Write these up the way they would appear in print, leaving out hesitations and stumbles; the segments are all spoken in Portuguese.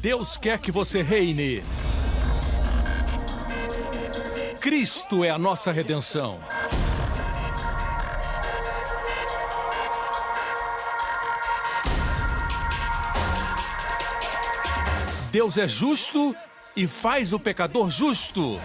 Deus quer que você reine. Cristo é a nossa redenção. Deus é justo e faz o pecador justo.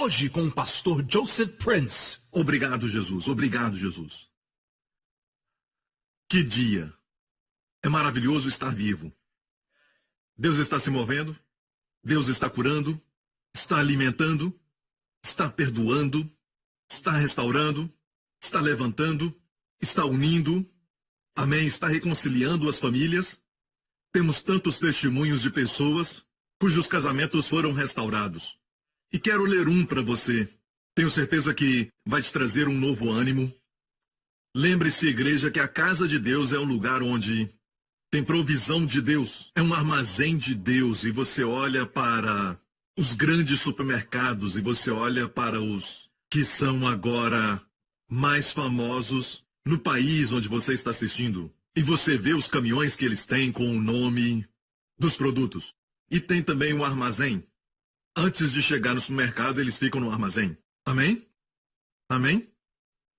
Hoje com o pastor Joseph Prince. Obrigado, Jesus. Obrigado, Jesus. Que dia. É maravilhoso estar vivo. Deus está se movendo. Deus está curando. Está alimentando. Está perdoando. Está restaurando. Está levantando. Está unindo. Amém. Está reconciliando as famílias. Temos tantos testemunhos de pessoas cujos casamentos foram restaurados. E quero ler um para você. Tenho certeza que vai te trazer um novo ânimo. Lembre-se, igreja, que a casa de Deus é um lugar onde tem provisão de Deus. É um armazém de Deus. E você olha para os grandes supermercados e você olha para os que são agora mais famosos no país onde você está assistindo. E você vê os caminhões que eles têm com o nome dos produtos. E tem também um armazém. Antes de chegar no supermercado, eles ficam no armazém. Amém? Amém?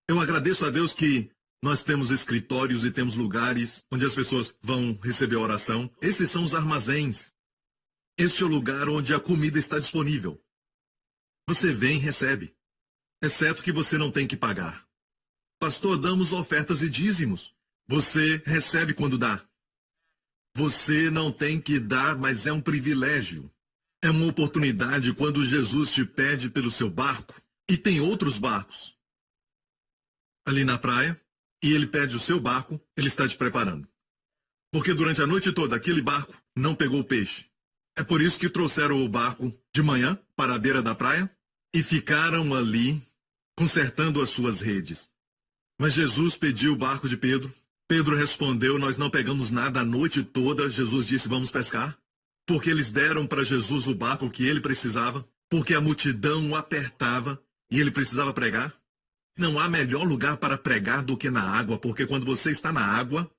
Eu agradeço a Deus que nós temos escritórios e temos lugares onde as pessoas vão receber oração. Esses são os armazéns. Este é o lugar onde a comida está disponível. Você vem e recebe. Exceto que você não tem que pagar. Pastor, damos ofertas e dízimos. Você recebe quando dá. Você não tem que dar, mas é um privilégio. É uma oportunidade quando Jesus te pede pelo seu barco, e tem outros barcos ali na praia, e ele pede o seu barco, ele está te preparando. Porque durante a noite toda aquele barco não pegou peixe. É por isso que trouxeram o barco de manhã para a beira da praia e ficaram ali consertando as suas redes. Mas Jesus pediu o barco de Pedro. Pedro respondeu, nós não pegamos nada a noite toda. Jesus disse, vamos pescar. Porque eles deram para Jesus o barco que ele precisava, porque a multidão o apertava e ele precisava pregar. Não há melhor lugar para pregar do que na água, porque quando você está na água,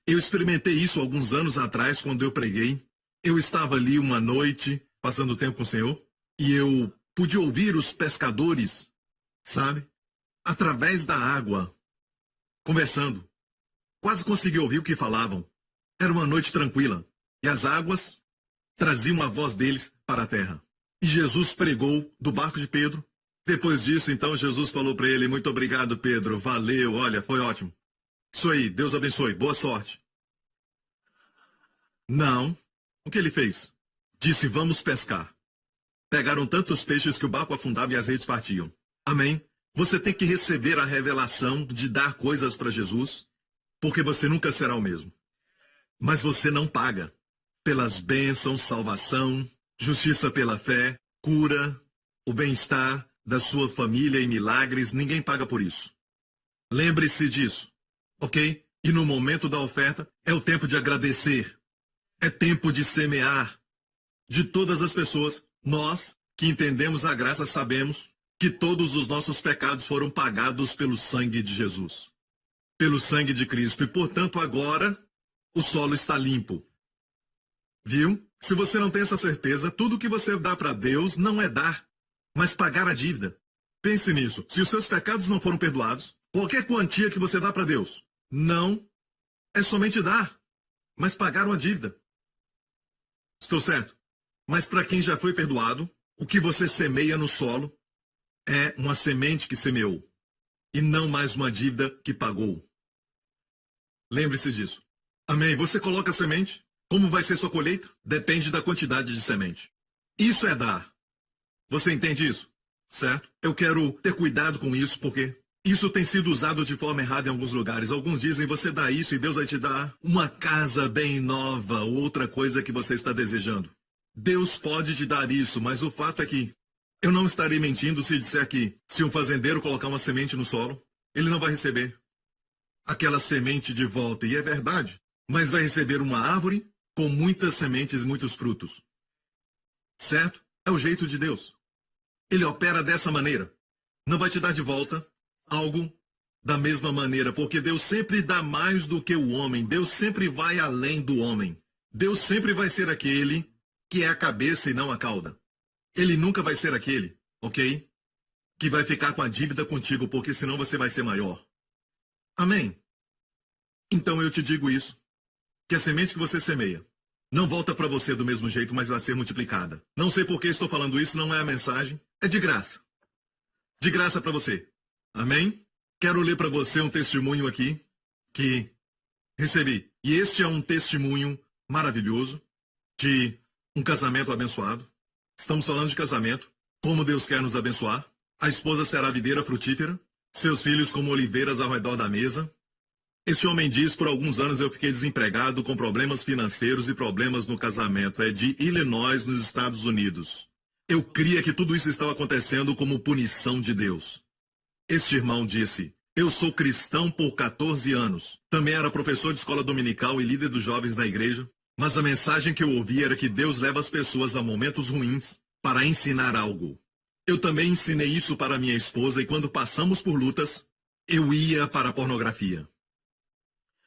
eu experimentei isso alguns anos atrás quando eu preguei. Eu estava ali uma noite, passando tempo com o Senhor, e eu pude ouvir os pescadores, sabe, através da água, conversando. Quase consegui ouvir o que falavam. Era uma noite tranquila, e as águas traziam a voz deles para a terra. E Jesus pregou do barco de Pedro. Depois disso, então, Jesus falou para ele, muito obrigado, Pedro, valeu, olha, foi ótimo. Isso aí, Deus abençoe, boa sorte. Não. O que ele fez? Disse, vamos pescar. Pegaram tantos peixes que o barco afundava e as redes partiam. Amém? Você tem que receber a revelação de dar coisas para Jesus, porque você nunca será o mesmo. Mas você não paga. Pelas bênçãos, salvação, justiça pela fé, cura, o bem-estar da sua família e milagres, ninguém paga por isso. Lembre-se disso, ok? E no momento da oferta, é o tempo de agradecer. É tempo de semear. De todas as pessoas, nós que entendemos a graça sabemos que todos os nossos pecados foram pagados pelo sangue de Jesus. Pelo sangue de Cristo. E, portanto, agora, o solo está limpo. Viu? Se você não tem essa certeza, tudo que você dá para Deus não é dar, mas pagar a dívida. Pense nisso. Se os seus pecados não foram perdoados, qualquer quantia que você dá para Deus, não é somente dar, mas pagar uma dívida. Estou certo? Mas para quem já foi perdoado, o que você semeia no solo é uma semente que semeou, e não mais uma dívida que pagou. Lembre-se disso. Amém? Você coloca a semente. Como vai ser sua colheita? Depende da quantidade de semente. Isso é dar. Você entende isso? Certo? Eu quero ter cuidado com isso, porque isso tem sido usado de forma errada em alguns lugares. Alguns dizem, você dá isso e Deus vai te dar uma casa bem nova, ou outra coisa que você está desejando. Deus pode te dar isso, mas o fato é que eu não estarei mentindo se disser que, se um fazendeiro colocar uma semente no solo, ele não vai receber aquela semente de volta. E é verdade. Mas vai receber uma árvore com muitas sementes e muitos frutos. certo? É o jeito de Deus. Ele opera dessa maneira. Não vai te dar de volta algo da mesma maneira, porque Deus sempre dá mais do que o homem. Deus sempre vai além do homem. Deus sempre vai ser aquele que é a cabeça e não a cauda. Ele nunca vai ser aquele, ok? Que vai ficar com a dívida contigo, porque senão você vai ser maior. Amém? Então eu te digo isso, que a semente que você semeia não volta para você do mesmo jeito, mas vai ser multiplicada. Não sei por que estou falando isso, não é a mensagem. É de graça. De graça para você. Amém? Quero ler para você um testemunho aqui que recebi. E este é um testemunho maravilhoso de um casamento abençoado. Estamos falando de casamento. Como Deus quer nos abençoar. A esposa será videira frutífera. Seus filhos como oliveiras ao redor da mesa. Este homem diz, por alguns anos eu fiquei desempregado com problemas financeiros e problemas no casamento. É de Illinois, nos Estados Unidos. Eu cria que tudo isso estava acontecendo como punição de Deus. Este irmão disse, eu sou cristão por 14 anos. Também era professor de escola dominical e líder dos jovens da igreja. Mas a mensagem que eu ouvi era que Deus leva as pessoas a momentos ruins para ensinar algo. Eu também ensinei isso para minha esposa e quando passamos por lutas, eu ia para a pornografia.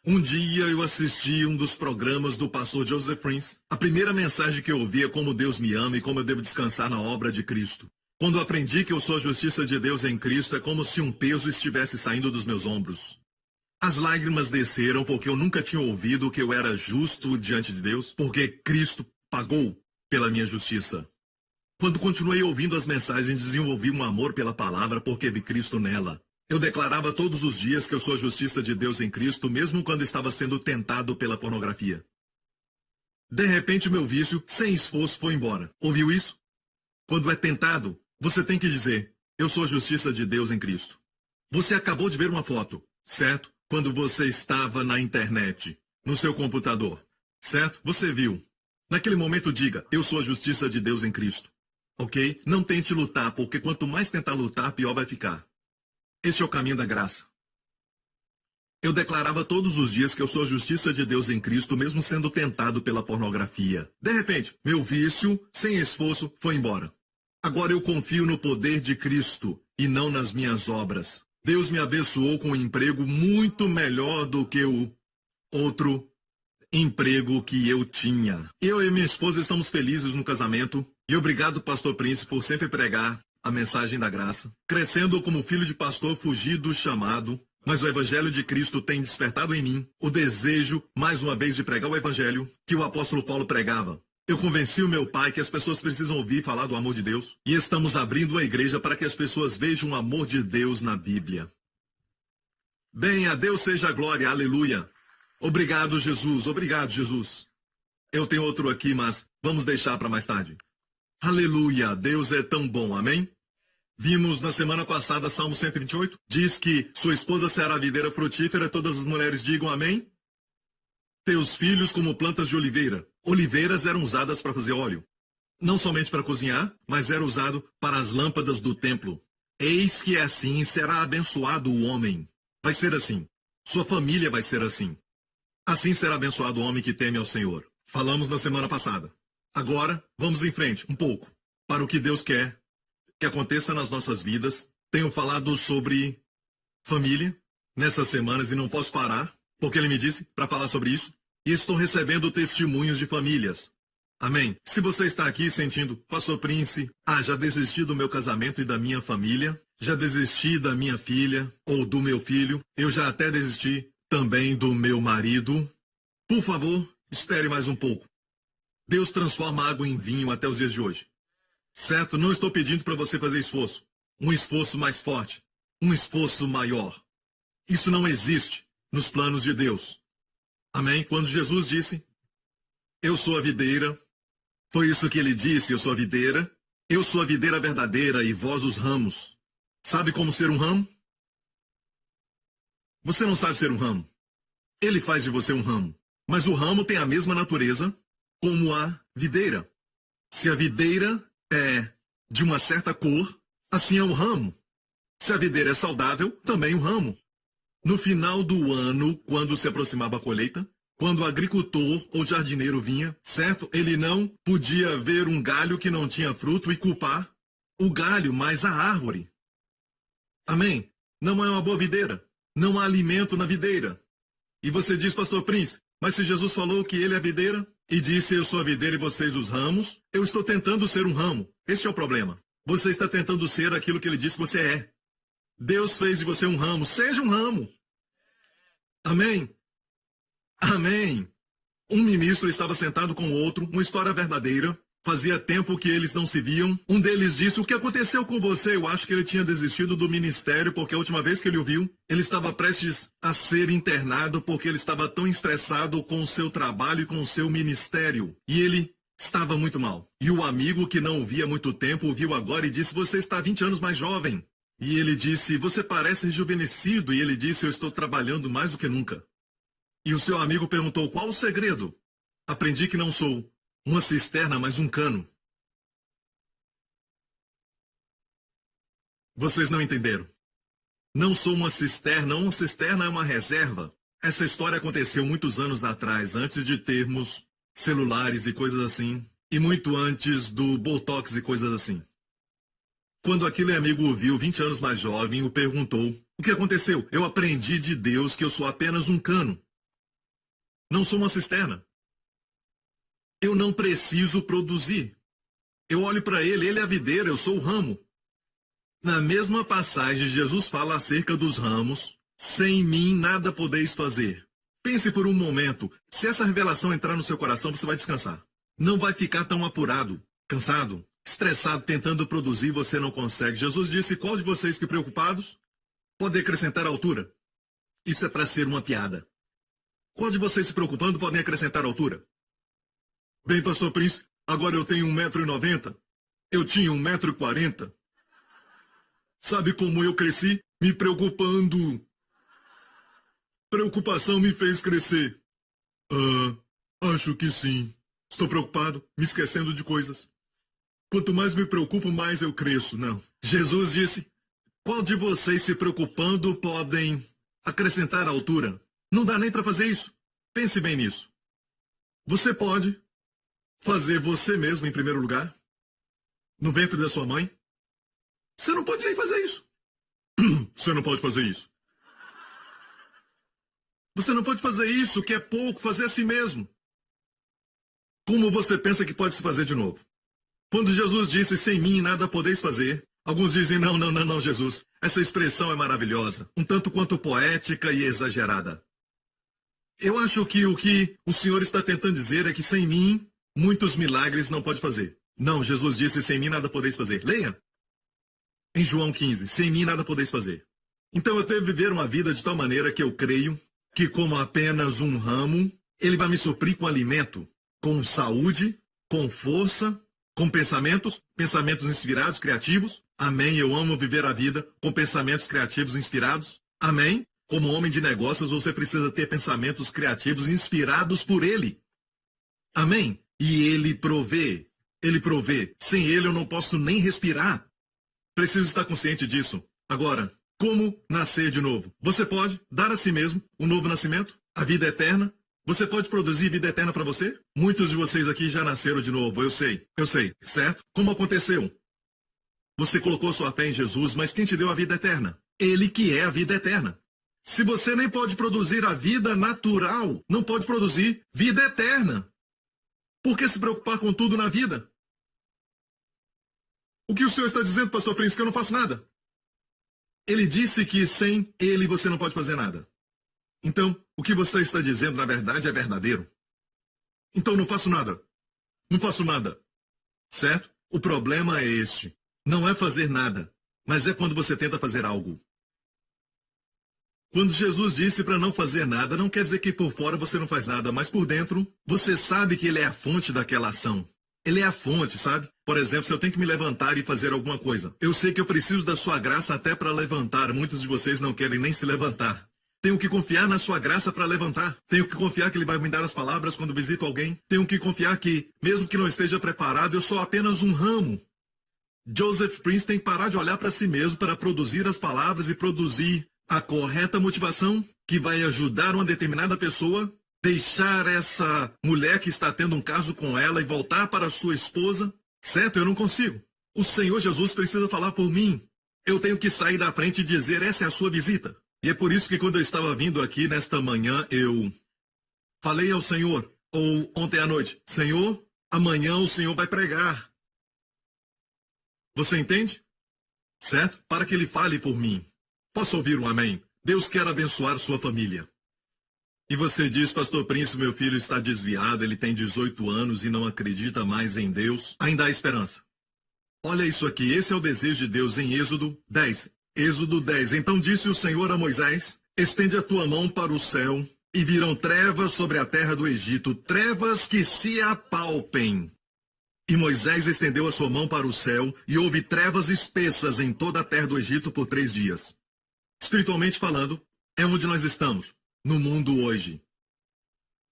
Um dia eu assisti um dos programas do pastor Joseph Prince. A primeira mensagem que eu ouvi é como Deus me ama e como eu devo descansar na obra de Cristo. Quando aprendi que eu sou a justiça de Deus em Cristo, é como se um peso estivesse saindo dos meus ombros. As lágrimas desceram porque eu nunca tinha ouvido que eu era justo diante de Deus, porque Cristo pagou pela minha justiça. Quando continuei ouvindo as mensagens, desenvolvi um amor pela palavra porque vi Cristo nela. Eu declarava todos os dias que eu sou a justiça de Deus em Cristo, mesmo quando estava sendo tentado pela pornografia. De repente, meu vício, sem esforço, foi embora. Ouviu isso? Quando é tentado, você tem que dizer, eu sou a justiça de Deus em Cristo. Você acabou de ver uma foto, certo? Quando você estava na internet, no seu computador, certo? Você viu. Naquele momento, diga, eu sou a justiça de Deus em Cristo. Ok? Não tente lutar, porque quanto mais tentar lutar, pior vai ficar. Este é o caminho da graça. Eu declarava todos os dias que eu sou a justiça de Deus em Cristo, mesmo sendo tentado pela pornografia. De repente, meu vício, sem esforço, foi embora. Agora eu confio no poder de Cristo e não nas minhas obras. Deus me abençoou com um emprego muito melhor do que o outro emprego que eu tinha. Eu e minha esposa estamos felizes no casamento. E obrigado, pastor Prince, por sempre pregar a mensagem da graça. Crescendo como filho de pastor, fugi do chamado, mas o evangelho de Cristo tem despertado em mim o desejo, mais uma vez, de pregar o evangelho que o apóstolo Paulo pregava. Eu convenci o meu pai que as pessoas precisam ouvir falar do amor de Deus, e estamos abrindo a igreja para que as pessoas vejam o amor de Deus na Bíblia. Bem, a Deus seja a glória, aleluia. Obrigado, Jesus, obrigado, Jesus. Eu tenho outro aqui, mas vamos deixar para mais tarde. Aleluia, Deus é tão bom, amém? Vimos na semana passada, Salmo 128, diz que sua esposa será videira frutífera, todas as mulheres digam amém. Teus filhos como plantas de oliveira. Oliveiras eram usadas para fazer óleo. Não somente para cozinhar, mas era usado para as lâmpadas do templo. Eis que assim será abençoado o homem. Vai ser assim. Sua família vai ser assim. Assim será abençoado o homem que teme ao Senhor. Falamos na semana passada. Agora, vamos em frente, um pouco, para o que Deus quer que aconteça nas nossas vidas. Tenho falado sobre família nessas semanas e não posso parar, porque ele me disse para falar sobre isso. E estou recebendo testemunhos de famílias. Amém? Se você está aqui sentindo, pastor Prince, já desisti do meu casamento e da minha família, já desisti da minha filha ou do meu filho, eu já até desisti também do meu marido. Por favor, espere mais um pouco. Deus transforma água em vinho até os dias de hoje. Certo? Não estou pedindo para você fazer esforço. Um esforço mais forte. Um esforço maior. Isso não existe nos planos de Deus. Amém? Quando Jesus disse, eu sou a videira, foi isso que ele disse, eu sou a videira. Eu sou a videira verdadeira e vós os ramos. Sabe como ser um ramo? Você não sabe ser um ramo. Ele faz de você um ramo. Mas o ramo tem a mesma natureza como a videira. Se a videira é de uma certa cor, assim é o ramo. Se a videira é saudável, também o ramo. No final do ano, quando se aproximava a colheita, Quando o agricultor ou jardineiro vinha, certo? Ele não podia ver um galho que não tinha fruto e culpar o galho, mas a árvore. Amém? Não é uma boa videira. Não há alimento na videira. E você diz, pastor Prince, mas se Jesus falou que ele é a videira e disse eu sou a videira e vocês os ramos, eu estou tentando ser um ramo. Este é o problema. Você está tentando ser aquilo que ele disse que você é. Deus fez de você um ramo. Seja um ramo. Amém? Amém. Um ministro estava sentado com outro, uma história verdadeira. Fazia tempo que eles não se viam. Um deles disse, o que aconteceu com você? Eu acho que ele tinha desistido do ministério, porque a última vez que ele o viu, ele estava prestes a ser internado, porque ele estava tão estressado com o seu trabalho e com o seu ministério. E ele estava muito mal. E o amigo, que não o via há muito tempo, o viu agora e disse, você está 20 anos mais jovem. E ele disse, você parece rejuvenescido. E ele disse, eu estou trabalhando mais do que nunca. E o seu amigo perguntou, qual o segredo? Aprendi que não sou uma cisterna, mas um cano. Vocês não entenderam. Não sou uma cisterna é uma reserva. Essa história aconteceu muitos anos atrás, antes de termos celulares e coisas assim, e muito antes do Botox e coisas assim. Quando aquele amigo o viu, 20 anos mais jovem, o perguntou, o que aconteceu? Eu aprendi de Deus que eu sou apenas um cano. Não sou uma cisterna. Eu não preciso produzir. Eu olho para ele é a videira, eu sou o ramo. Na mesma passagem, Jesus fala acerca dos ramos. Sem mim nada podeis fazer. Pense por um momento, se essa revelação entrar no seu coração, você vai descansar. Não vai ficar tão apurado, cansado, estressado, tentando produzir, você não consegue. Jesus disse, qual de vocês que preocupados pode acrescentar altura? Isso é para ser uma piada. Qual de vocês se preocupando podem acrescentar altura? Bem, pastor Prince, agora eu tenho 1,90 m. Eu tinha 1,40 m. Sabe como eu cresci? Me preocupando. Preocupação me fez crescer. Acho que sim. Estou preocupado, me esquecendo de coisas. Quanto mais me preocupo, mais eu cresço. Não. Jesus disse, qual de vocês se preocupando podem acrescentar altura? Não dá nem para fazer isso. Pense bem nisso. Você pode fazer você mesmo em primeiro lugar, no ventre da sua mãe. Você não pode nem fazer isso. Você não pode fazer isso. Você não pode fazer isso, que é pouco, fazer a si mesmo. Como você pensa que pode se fazer de novo? Quando Jesus disse, sem mim nada podeis fazer, alguns dizem, não, Jesus. Essa expressão é maravilhosa, um tanto quanto poética e exagerada. Eu acho que o Senhor está tentando dizer é que sem mim, muitos milagres não pode fazer. Não, Jesus disse, sem mim nada podeis fazer. Leia. Em João 15, sem mim nada podeis fazer. Então eu devo viver uma vida de tal maneira que eu creio que como apenas um ramo, ele vai me suprir com alimento, com saúde, com força, com pensamentos inspirados, criativos. Amém, eu amo viver a vida com pensamentos criativos inspirados. Amém. Como homem de negócios, você precisa ter pensamentos criativos inspirados por ele. Amém. E ele provê. Ele provê. Sem ele eu não posso nem respirar. Preciso estar consciente disso. Agora, como nascer de novo? Você pode dar a si mesmo um novo nascimento? A vida eterna? Você pode produzir vida eterna para você? Muitos de vocês aqui já nasceram de novo, eu sei, certo? Como aconteceu? Você colocou sua fé em Jesus, mas quem te deu a vida eterna? Ele que é a vida eterna. Se você nem pode produzir a vida natural, não pode produzir vida eterna. Por que se preocupar com tudo na vida? O que o senhor está dizendo, pastor Prince, que eu não faço nada? Ele disse que sem ele você não pode fazer nada. Então, o que você está dizendo, na verdade, é verdadeiro. Então, não faço nada. Não faço nada. Certo? O problema é este. Não é fazer nada, mas é quando você tenta fazer algo. Quando Jesus disse para não fazer nada, não quer dizer que por fora você não faz nada, mas por dentro, você sabe que ele é a fonte daquela ação. Ele é a fonte, sabe? Por exemplo, se eu tenho que me levantar e fazer alguma coisa, eu sei que eu preciso da sua graça até para levantar. Muitos de vocês não querem nem se levantar. Tenho que confiar na sua graça para levantar. Tenho que confiar que ele vai me dar as palavras quando visito alguém. Tenho que confiar que, mesmo que não esteja preparado, eu sou apenas um ramo. Joseph Prince tem que parar de olhar para si mesmo para produzir as palavras e produzir a correta motivação que vai ajudar uma determinada pessoa deixar essa mulher que está tendo um caso com ela e voltar para sua esposa? Certo, eu não consigo. O Senhor Jesus precisa falar por mim. Eu tenho que sair da frente e dizer, essa é a sua visita. E é por isso que quando eu estava vindo aqui nesta manhã, eu falei ao Senhor, ou ontem à noite, Senhor, amanhã o Senhor vai pregar. Você entende? Certo? Para que ele fale por mim. Posso ouvir um amém? Deus quer abençoar sua família. E você diz, Pastor Príncipe, meu filho está desviado, ele tem 18 anos e não acredita mais em Deus. Ainda há esperança. Olha isso aqui, esse é o desejo de Deus em Êxodo 10. Êxodo 10. Então disse o Senhor a Moisés, estende a tua mão para o céu, e virão trevas sobre a terra do Egito, trevas que se apalpem. E Moisés estendeu a sua mão para o céu, e houve trevas espessas em toda a terra do Egito por 3 dias. Espiritualmente falando, é onde nós estamos, no mundo hoje.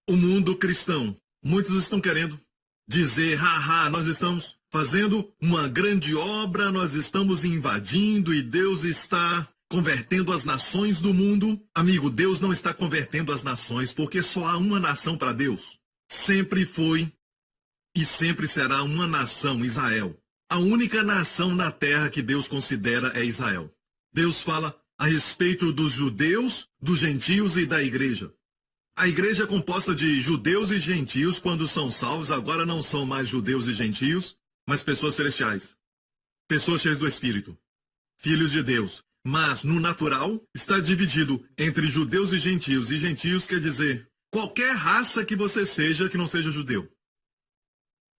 O mundo cristão. Muitos estão querendo dizer, haha, nós estamos fazendo uma grande obra, nós estamos invadindo e Deus está convertendo as nações do mundo. Amigo, Deus não está convertendo as nações, porque só há uma nação para Deus. Sempre foi e sempre será uma nação, Israel. A única nação na terra que Deus considera é Israel. Deus fala a respeito dos judeus, dos gentios e da igreja. A igreja é composta de judeus e gentios quando são salvos, agora não são mais judeus e gentios, mas pessoas celestiais. Pessoas cheias do Espírito. Filhos de Deus. Mas, no natural, está dividido entre judeus e gentios. E gentios quer dizer qualquer raça que você seja que não seja judeu.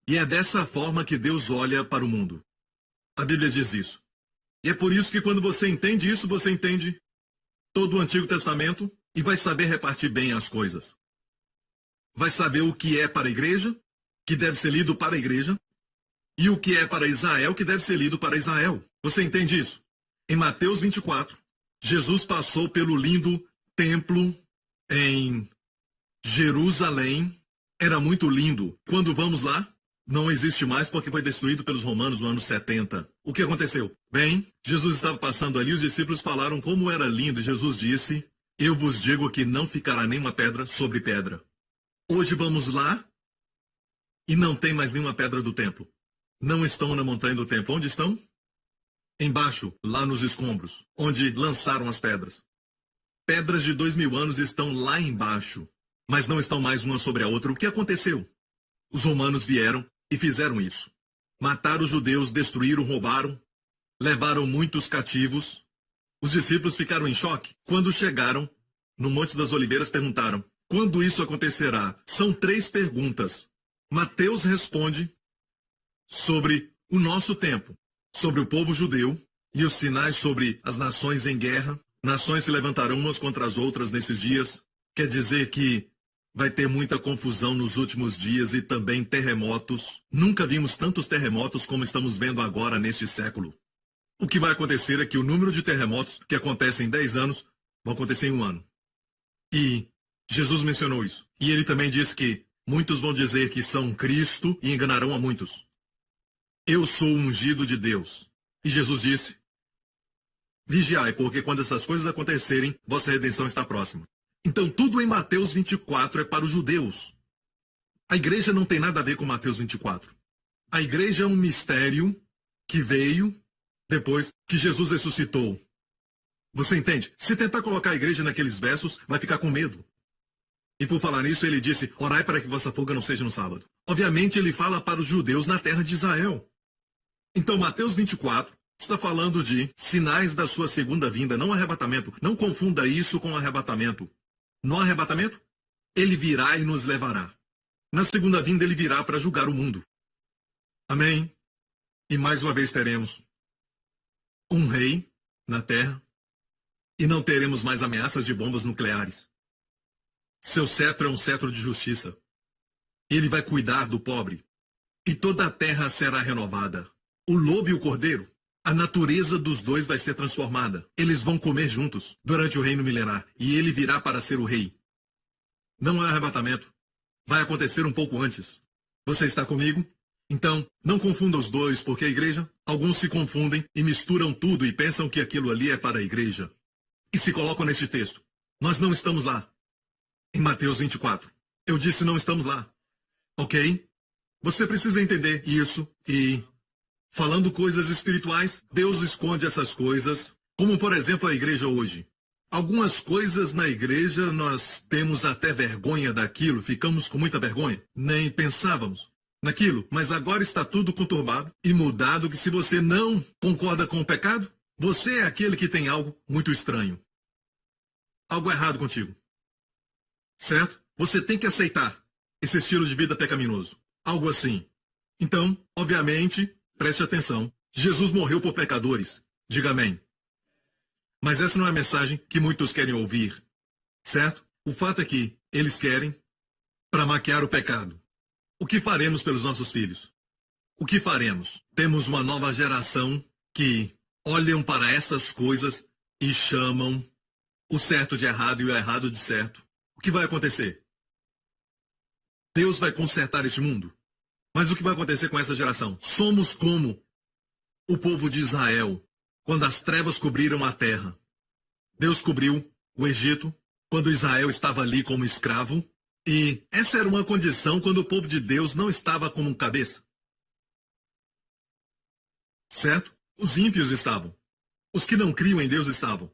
E é dessa forma que Deus olha para o mundo. A Bíblia diz isso. E é por isso que quando você entende isso, você entende todo o Antigo Testamento e vai saber repartir bem as coisas. Vai saber o que é para a igreja, que deve ser lido para a igreja, e o que é para Israel, que deve ser lido para Israel. Você entende isso? Em Mateus 24, Jesus passou pelo lindo templo em Jerusalém. Era muito lindo. Quando vamos lá, não existe mais porque foi destruído pelos romanos no ano 70. O que aconteceu? Bem, Jesus estava passando ali, os discípulos falaram como era lindo, e Jesus disse, eu vos digo que não ficará nenhuma pedra sobre pedra. Hoje vamos lá e não tem mais nenhuma pedra do templo. Não estão na montanha do templo. Onde estão? Embaixo, lá nos escombros, onde lançaram as pedras. Pedras de 2000 anos estão lá embaixo, mas não estão mais uma sobre a outra. O que aconteceu? Os romanos vieram e fizeram isso. Mataram os judeus, destruíram, roubaram, levaram muitos cativos. Os discípulos ficaram em choque. Quando chegaram no Monte das Oliveiras, perguntaram, quando isso acontecerá? São 3 perguntas. Mateus responde sobre o nosso tempo, sobre o povo judeu e os sinais sobre as nações em guerra. Nações se levantarão umas contra as outras nesses dias. Quer dizer que vai ter muita confusão nos últimos dias e também terremotos. Nunca vimos tantos terremotos como estamos vendo agora neste século. O que vai acontecer é que o número de terremotos que acontecem em 10 anos vão acontecer em 1 ano. E Jesus mencionou isso. E ele também disse que muitos vão dizer que são Cristo e enganarão a muitos. Eu sou o ungido de Deus. E Jesus disse, vigiai, porque quando essas coisas acontecerem, vossa redenção está próxima. Então tudo em Mateus 24 é para os judeus. A igreja não tem nada a ver com Mateus 24. A igreja é um mistério que veio depois que Jesus ressuscitou. Você entende? Se tentar colocar a igreja naqueles versos, vai ficar com medo. E por falar nisso, ele disse, orai para que vossa fuga não seja no sábado. Obviamente, ele fala para os judeus na terra de Israel. Então, Mateus 24 está falando de sinais da sua segunda vinda, não arrebatamento. Não confunda isso com arrebatamento. No arrebatamento, ele virá e nos levará. Na segunda vinda, ele virá para julgar o mundo. Amém? E mais uma vez teremos um rei na terra e não teremos mais ameaças de bombas nucleares. Seu cetro é um cetro de justiça. Ele vai cuidar do pobre. E toda a terra será renovada. O lobo e o cordeiro, a natureza dos dois vai ser transformada. Eles vão comer juntos durante o reino milenar. E ele virá para ser o rei. Não há arrebatamento. Vai acontecer um pouco antes. Você está comigo? Então, não confunda os dois, porque a igreja, alguns se confundem e misturam tudo e pensam que aquilo ali é para a igreja. E se colocam neste texto. Nós não estamos lá. Em Mateus 24. Eu disse não estamos lá. Ok? Você precisa entender isso e, falando coisas espirituais, Deus esconde essas coisas, como por exemplo a igreja hoje. Algumas coisas na igreja nós temos até vergonha daquilo, ficamos com muita vergonha, nem pensávamos naquilo, mas agora está tudo conturbado e mudado que se você não concorda com o pecado, você é aquele que tem algo muito estranho. Algo errado contigo. Certo? Você tem que aceitar esse estilo de vida pecaminoso. Algo assim. Então, obviamente, preste atenção. Jesus morreu por pecadores. Diga amém. Mas essa não é a mensagem que muitos querem ouvir. Certo? O fato é que eles querem para maquiar o pecado. O que faremos pelos nossos filhos? O que faremos? Temos uma nova geração que olham para essas coisas e chamam o certo de errado e o errado de certo. O que vai acontecer? Deus vai consertar este mundo. Mas o que vai acontecer com essa geração? Somos como o povo de Israel, quando as trevas cobriram a terra. Deus cobriu o Egito, quando Israel estava ali como escravo. E essa era uma condição quando o povo de Deus não estava como um cabeça. Certo? Os ímpios estavam. Os que não criam em Deus estavam.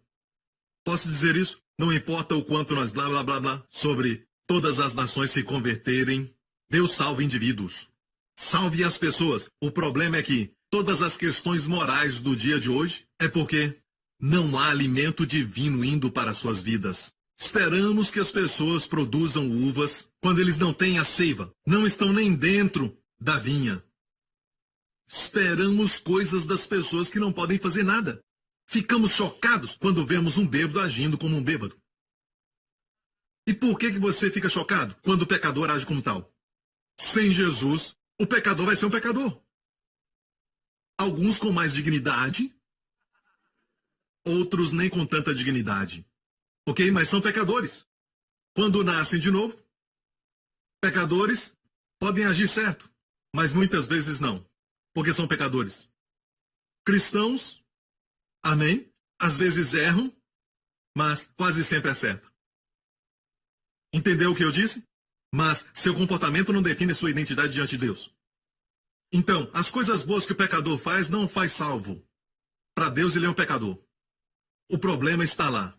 Posso dizer isso? Não importa o quanto nós blá blá blá blá sobre todas as nações se converterem, Deus salva indivíduos. Salve as pessoas. O problema é que todas as questões morais do dia de hoje é porque não há alimento divino indo para suas vidas. Esperamos que as pessoas produzam uvas quando eles não têm a seiva, não estão nem dentro da vinha. Esperamos coisas das pessoas que não podem fazer nada. Ficamos chocados quando vemos um bêbado agindo como um bêbado. E por que você fica chocado quando o pecador age como tal? Sem Jesus, o pecador vai ser um pecador. Alguns com mais dignidade, outros nem com tanta dignidade. Ok? Mas são pecadores. Quando nascem de novo, pecadores podem agir certo, mas muitas vezes não, porque são pecadores. Cristãos, amém, às vezes erram, mas quase sempre acertam. Entendeu o que eu disse? Mas seu comportamento não define sua identidade diante de Deus. Então, as coisas boas que o pecador faz não faz salvo. Para Deus ele é um pecador. O problema está lá.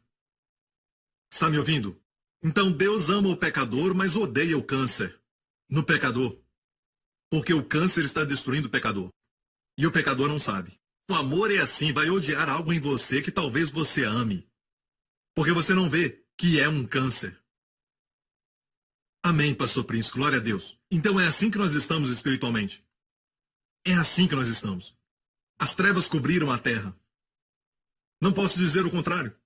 Está me ouvindo? Então Deus ama o pecador, mas odeia o câncer no pecador. Porque o câncer está destruindo o pecador. E o pecador não sabe. O amor é assim, vai odiar algo em você que talvez você ame. Porque você não vê que é um câncer. Amém, pastor Príncipe, glória a Deus. Então é assim que nós estamos espiritualmente. É assim que nós estamos. As trevas cobriram a terra. Não posso dizer o contrário.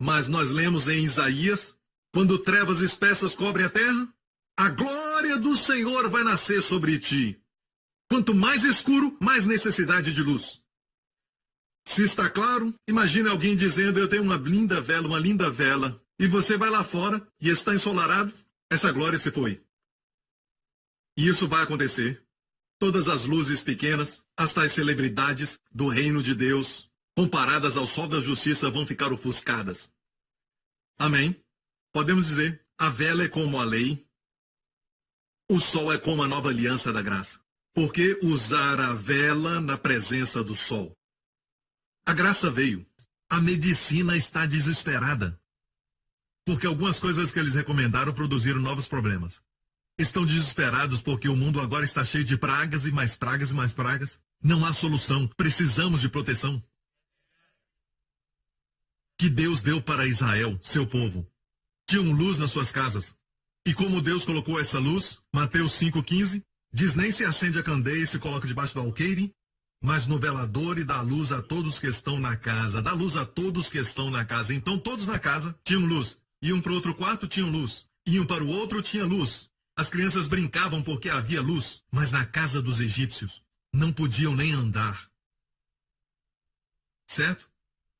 Mas nós lemos em Isaías, quando trevas espessas cobrem a terra, a glória do Senhor vai nascer sobre ti. Quanto mais escuro, mais necessidade de luz. Se está claro, imagine alguém dizendo, eu tenho uma linda vela, e você vai lá fora e está ensolarado, essa glória se foi. E isso vai acontecer. Todas as luzes pequenas, as tais celebridades do reino de Deus, comparadas ao sol da justiça, vão ficar ofuscadas. Amém? Podemos dizer, a vela é como a lei, o sol é como a nova aliança da graça. Por que usar a vela na presença do sol? A graça veio. A medicina está desesperada. Porque algumas coisas que eles recomendaram produziram novos problemas. Estão desesperados porque o mundo agora está cheio de pragas e mais pragas e mais pragas. Não há solução. Precisamos de proteção. Que Deus deu para Israel, seu povo. Tinham luz nas suas casas. E como Deus colocou essa luz, Mateus 5,15, diz, nem se acende a candeia e se coloca debaixo do alqueire, mas no velador e dá luz a todos que estão na casa. Dá luz a todos que estão na casa. Então todos na casa tinham luz. Iam para o outro quarto, tinham luz. Iam para o outro, tinha luz. As crianças brincavam porque havia luz, mas na casa dos egípcios não podiam nem andar. Certo?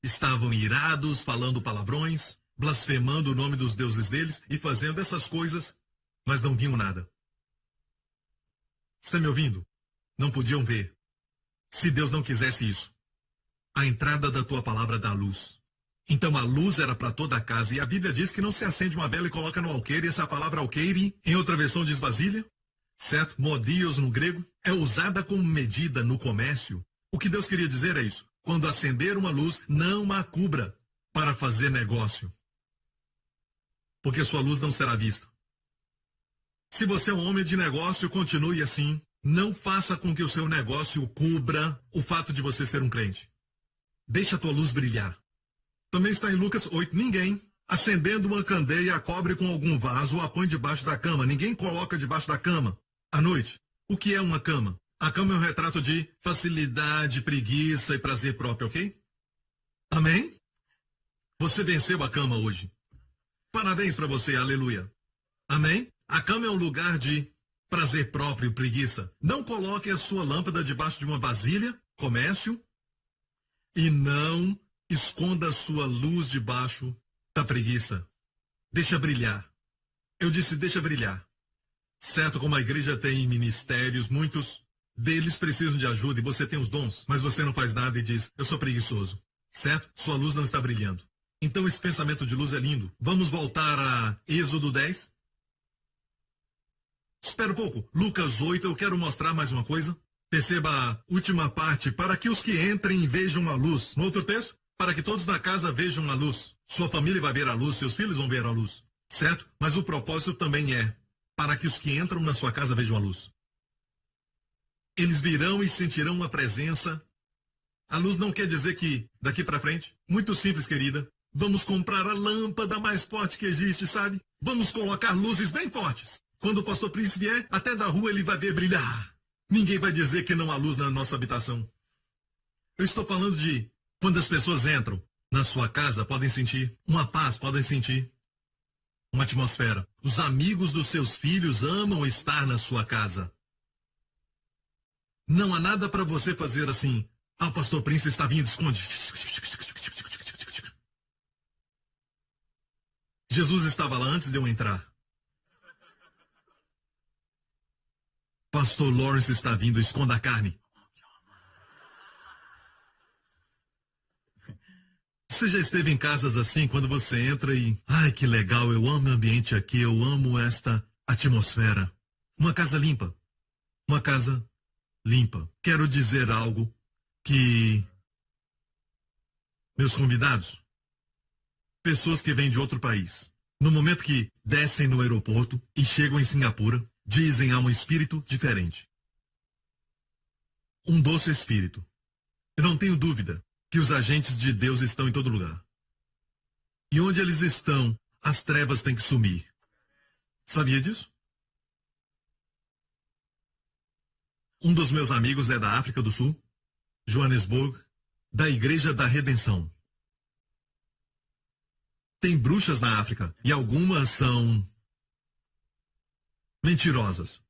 Estavam irados, falando palavrões, blasfemando o nome dos deuses deles e fazendo essas coisas, mas não viam nada. Está me ouvindo? Não podiam ver. Se Deus não quisesse isso, a entrada da tua palavra dá luz. Então a luz era para toda a casa, e a Bíblia diz que não se acende uma vela e coloca no alqueire. Essa palavra alqueire, em outra versão diz vasilha, certo? Modios no grego, é usada como medida no comércio. O que Deus queria dizer é isso: quando acender uma luz, não a cubra para fazer negócio, porque sua luz não será vista. Se você é um homem de negócio, continue assim. Não faça com que o seu negócio cubra o fato de você ser um crente. Deixa a tua luz brilhar. Também está em Lucas 8. Ninguém, acendendo uma candeia, a cobre com algum vaso ou a põe debaixo da cama. Ninguém coloca debaixo da cama à noite. O que é uma cama? A cama é um retrato de facilidade, preguiça e prazer próprio, ok? Amém? Você venceu a cama hoje. Parabéns para você, aleluia. Amém? A cama é um lugar de prazer próprio, preguiça. Não coloque a sua lâmpada debaixo de uma vasilha, comércio, e não esconda a sua luz debaixo da preguiça. Deixa brilhar. Eu disse deixa brilhar. Certo, como a igreja tem ministérios, muitos deles precisam de ajuda e você tem os dons, mas você não faz nada e diz, eu sou preguiçoso. Certo? Sua luz não está brilhando. Então esse pensamento de luz é lindo. Vamos voltar a Êxodo 10? Espera um pouco. Lucas 8, eu quero mostrar mais uma coisa. Perceba a última parte. Para que os que entrem vejam a luz. No outro texto, para que todos na casa vejam a luz. Sua família vai ver a luz, seus filhos vão ver a luz. Certo? Mas o propósito também é para que os que entram na sua casa vejam a luz. Eles virão e sentirão uma presença. A luz não quer dizer que daqui para frente, muito simples, querida, vamos comprar a lâmpada mais forte que existe, sabe? Vamos colocar luzes bem fortes. Quando o pastor Príncipe vier, até da rua ele vai ver brilhar. Ninguém vai dizer que não há luz na nossa habitação. Eu estou falando de quando as pessoas entram na sua casa, podem sentir uma paz, podem sentir uma atmosfera. Os amigos dos seus filhos amam estar na sua casa. Não há nada para você fazer assim. Ah, o pastor Príncipe está vindo, esconde. Jesus estava lá antes de eu entrar. Pastor Lawrence está vindo, esconda a carne. Você já esteve em casas assim, quando você entra e... Ai, que legal, eu amo o ambiente aqui, eu amo esta atmosfera. Uma casa limpa. Uma casa limpa. Quero dizer algo que... Meus convidados, pessoas que vêm de outro país, no momento que descem no aeroporto e chegam em Singapura, dizem há um espírito diferente. Um doce espírito. Eu não tenho dúvida que os agentes de Deus estão em todo lugar. E onde eles estão, as trevas têm que sumir. Sabia disso? Um dos meus amigos é da África do Sul, Joanesburgo, da Igreja da Redenção. Tem bruxas na África e algumas são mentirosas.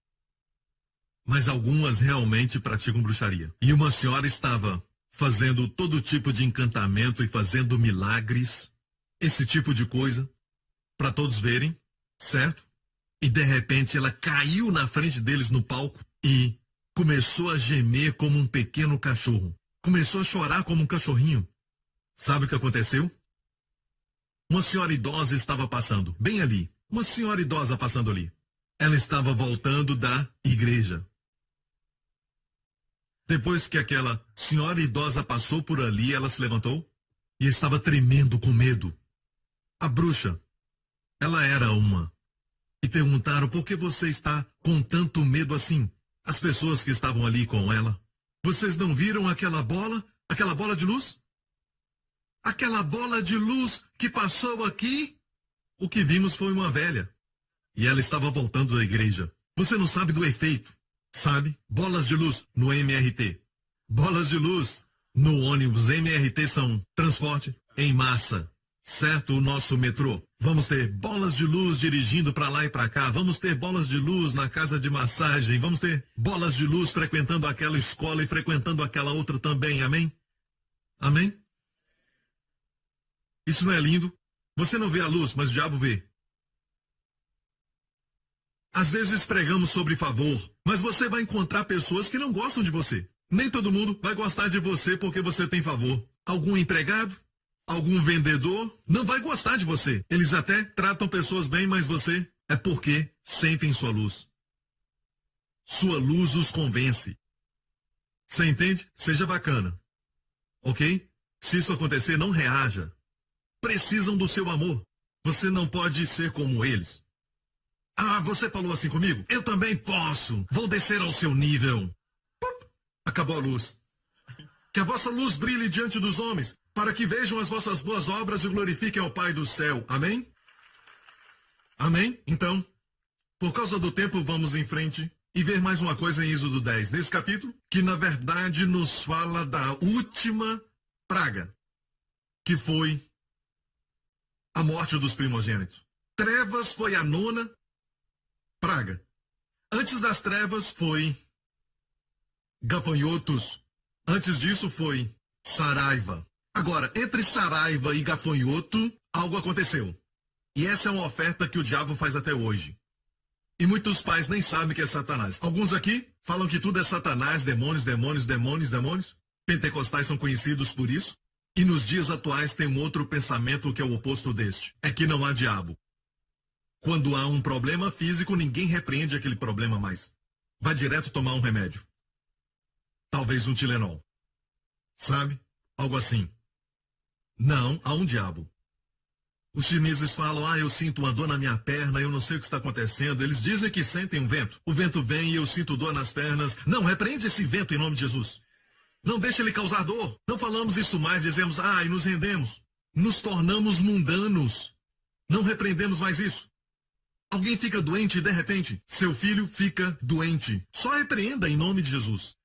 Mas algumas realmente praticam bruxaria. E uma senhora estava fazendo todo tipo de encantamento e fazendo milagres, esse tipo de coisa, para todos verem, certo? E de repente ela caiu na frente deles no palco e começou a gemer como um pequeno cachorro. Começou a chorar como um cachorrinho. Sabe o que aconteceu? Uma senhora idosa estava passando, bem ali. Uma senhora idosa passando ali. Ela estava voltando da igreja. Depois que aquela senhora idosa passou por ali, ela se levantou e estava tremendo com medo. A bruxa, ela era uma. E perguntaram por que você está com tanto medo assim? As pessoas que estavam ali com ela. Vocês não viram aquela bola de luz? Aquela bola de luz que passou aqui? O que vimos foi uma velha. E ela estava voltando da igreja. Você não sabe do efeito. Sabe? Bolas de luz no MRT. Bolas de luz no ônibus. MRT são transporte em massa. Certo? O nosso metrô. Vamos ter bolas de luz dirigindo para lá e para cá. Vamos ter bolas de luz na casa de massagem. Vamos ter bolas de luz frequentando aquela escola e frequentando aquela outra também. Amém? Amém? Isso não é lindo? Você não vê a luz, mas o diabo vê. Às vezes pregamos sobre favor, mas você vai encontrar pessoas que não gostam de você. Nem todo mundo vai gostar de você porque você tem favor. Algum empregado? Algum vendedor não vai gostar de você. Eles até tratam pessoas bem, mas você é porque sentem sua luz. Sua luz os convence. Você entende? Seja bacana. Ok? Se isso acontecer, não reaja. Precisam do seu amor. Você não pode ser como eles. Ah, você falou assim comigo? Eu também posso. Vou descer ao seu nível. Pup, acabou a luz. Que a vossa luz brilhe diante dos homens, para que vejam as vossas boas obras e glorifiquem ao Pai do céu. Amém? Amém? Então, por causa do tempo, vamos em frente e ver mais uma coisa em Êxodo 10, nesse capítulo, que na verdade nos fala da última praga, que foi a morte dos primogênitos. Trevas foi a nona praga. Antes das trevas foi gafanhotos. Antes disso foi saraiva. Agora, entre saraiva e gafanhoto, algo aconteceu. E essa é uma oferta que o diabo faz até hoje. E muitos pais nem sabem que é Satanás. Alguns aqui falam que tudo é Satanás, demônios, demônios, demônios, demônios. Pentecostais são conhecidos por isso. E nos dias atuais tem um outro pensamento que é o oposto deste. É que não há diabo. Quando há um problema físico, ninguém repreende aquele problema mais. Vai direto tomar um remédio. Talvez um Tilenol. Sabe? Algo assim. Não, há um diabo. Os chineses falam, eu sinto uma dor na minha perna, eu não sei o que está acontecendo. Eles dizem que sentem um vento. O vento vem e eu sinto dor nas pernas. Não, repreende esse vento em nome de Jesus. Não deixe ele causar dor. Não falamos isso mais, dizemos, e nos rendemos. Nos tornamos mundanos. Não repreendemos mais isso. Alguém fica doente e de repente, seu filho fica doente. Só repreenda em nome de Jesus.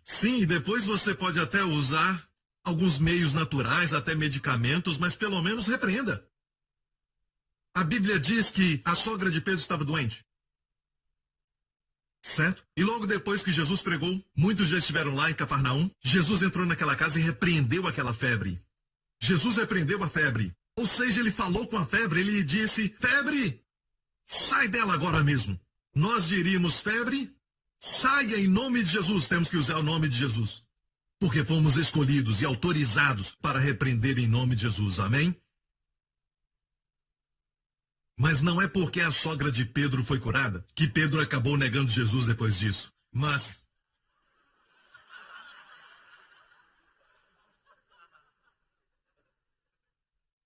Sim, e depois você pode até usar alguns meios naturais, até medicamentos, mas pelo menos repreenda. A Bíblia diz que a sogra de Pedro estava doente. Certo? E logo depois que Jesus pregou, muitos já estiveram lá em Cafarnaum. Jesus entrou naquela casa e repreendeu aquela febre. Jesus repreendeu a febre. Ou seja, ele falou com a febre, ele disse, febre, sai dela agora mesmo. Nós diríamos, febre, saia em nome de Jesus. Temos que usar o nome de Jesus. Porque fomos escolhidos e autorizados para repreender em nome de Jesus. Amém? Mas não é porque a sogra de Pedro foi curada que Pedro acabou negando Jesus depois disso. Mas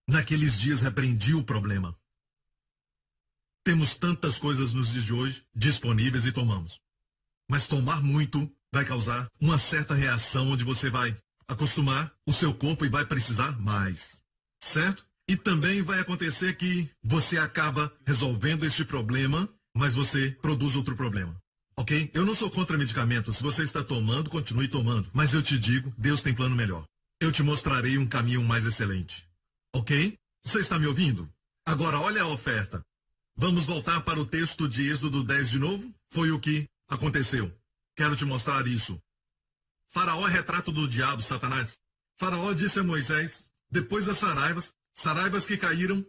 naqueles dias repreendi o problema. Temos tantas coisas nos dias de hoje disponíveis e tomamos. Mas tomar muito vai causar uma certa reação onde você vai acostumar o seu corpo e vai precisar mais. Certo? E também vai acontecer que você acaba resolvendo este problema, mas você produz outro problema. Ok? Eu não sou contra medicamentos. Se você está tomando, continue tomando. Mas eu te digo, Deus tem plano melhor. Eu te mostrarei um caminho mais excelente. Ok? Você está me ouvindo? Agora olha a oferta. Vamos voltar para o texto de Êxodo 10 de novo? Foi o que aconteceu. Quero te mostrar isso. Faraó é retrato do diabo, Satanás. Faraó disse a Moisés, depois das saraivas que caíram,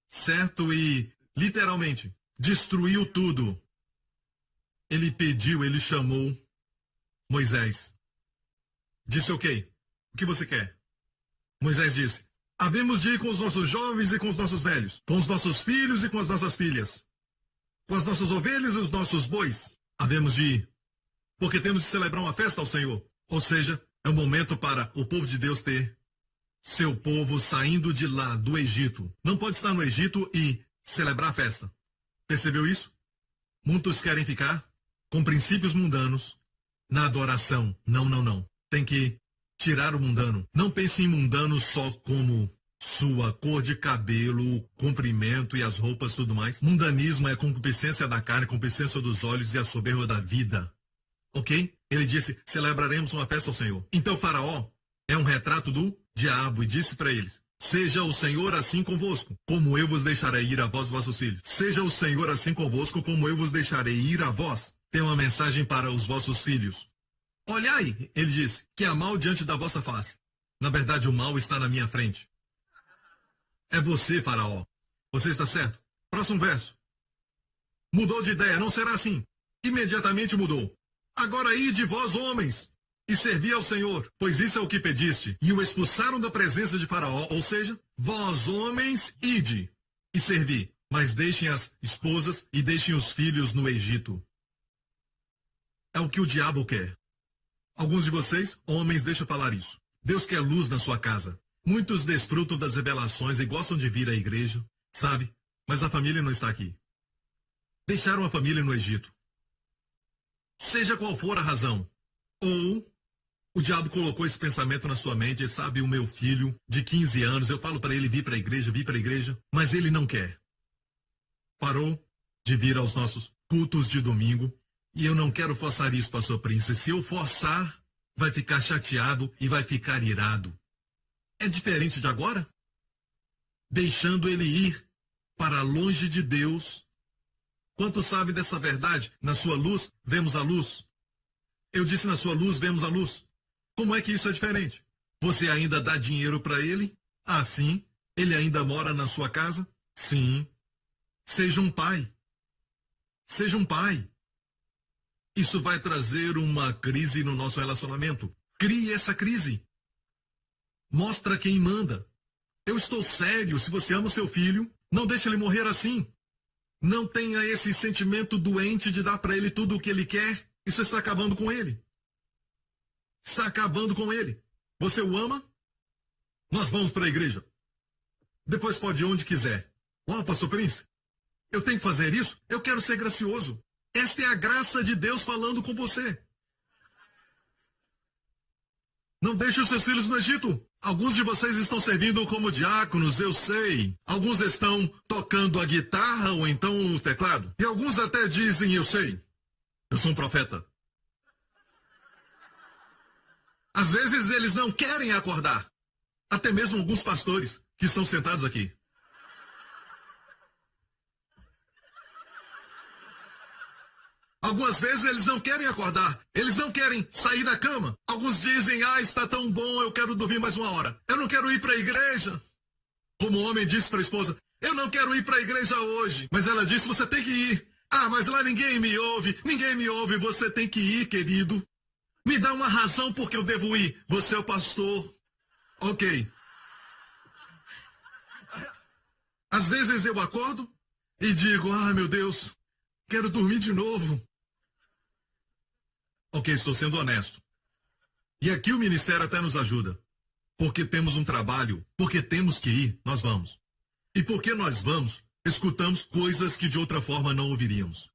certo? E, literalmente, destruiu tudo. Ele pediu, ele chamou Moisés. Disse, ok, o que você quer? Moisés disse, havemos de ir com os nossos jovens e com os nossos velhos, com os nossos filhos e com as nossas filhas, com as nossas ovelhas e os nossos bois. Havemos de ir, porque temos de celebrar uma festa ao Senhor. Ou seja, é um momento para o povo de Deus ter seu povo saindo de lá, do Egito. Não pode estar no Egito e celebrar a festa. Percebeu isso? Muitos querem ficar com princípios mundanos na adoração. Não. Tem que tirar o mundano. Não pense em mundano só como sua cor de cabelo, comprimento e as roupas e tudo mais. Mundanismo é a concupiscência da carne, a concupiscência dos olhos e a soberba da vida. Ok? Ele disse, celebraremos uma festa ao Senhor. Então Faraó é um retrato do diabo e disse para eles, seja o Senhor assim convosco, como eu vos deixarei ir a vós, vossos filhos. Seja o Senhor assim convosco, como eu vos deixarei ir a vós. Tem uma mensagem para os vossos filhos. Olhai, ele disse, que há mal diante da vossa face. Na verdade, o mal está na minha frente. É você, Faraó. Você está certo? Próximo verso. Mudou de ideia, não será assim. Imediatamente mudou. Agora ide vós, homens. e servi ao Senhor, pois isso é o que pediste. E o expulsaram da presença de Faraó, ou seja, vós homens, ide e servi, mas deixem as esposas e deixem os filhos no Egito. É o que o diabo quer. Alguns de vocês, homens, deixa eu falar isso. Deus quer luz na sua casa. Muitos desfrutam das revelações e gostam de vir à igreja, sabe? Mas a família não está aqui. Deixaram a família no Egito. Seja qual for a razão. Ou o diabo colocou esse pensamento na sua mente, e sabe, o meu filho de 15 anos, eu falo para ele vir para a igreja, mas ele não quer. Parou de vir aos nossos cultos de domingo, e eu não quero forçar isso, pastor Prince. Se eu forçar, vai ficar chateado e vai ficar irado. É diferente de agora? Deixando ele ir para longe de Deus. Quantos sabem dessa verdade? Na sua luz, vemos a luz. Eu disse na sua luz, vemos a luz. Como é que isso é diferente? Você ainda dá dinheiro para ele? Ah, sim. Ele ainda mora na sua casa? Sim. Seja um pai. Seja um pai. Isso vai trazer uma crise no nosso relacionamento. Crie essa crise. Mostra quem manda. Eu estou sério. Se você ama o seu filho, não deixe ele morrer assim. Não tenha esse sentimento doente de dar para ele tudo o que ele quer. Isso está acabando com ele. Está acabando com ele. Você o ama? Nós vamos para a igreja. Depois pode ir onde quiser. Uau, pastor Prince, eu tenho que fazer isso? Eu quero ser gracioso. Esta é a graça de Deus falando com você. Não deixe os seus filhos no Egito. Alguns de vocês estão servindo como diáconos, eu sei. Alguns estão tocando a guitarra ou então o teclado. E alguns até dizem, eu sei. Eu sou um profeta. Às vezes eles não querem acordar. Até mesmo alguns pastores que estão sentados aqui. Algumas vezes eles não querem acordar. Eles não querem sair da cama. Alguns dizem, está tão bom, eu quero dormir mais uma hora. Eu não quero ir para a igreja. Como o homem disse para a esposa, eu não quero ir para a igreja hoje. Mas ela disse, você tem que ir. Ah, mas lá ninguém me ouve. Ninguém me ouve, você tem que ir, querido. Me dá uma razão porque eu devo ir. Você é o pastor. Ok. Às vezes eu acordo e digo, meu Deus, quero dormir de novo. Ok, estou sendo honesto. E aqui o ministério até nos ajuda. Porque temos um trabalho, porque temos que ir, nós vamos. E porque nós vamos, escutamos coisas que de outra forma não ouviríamos.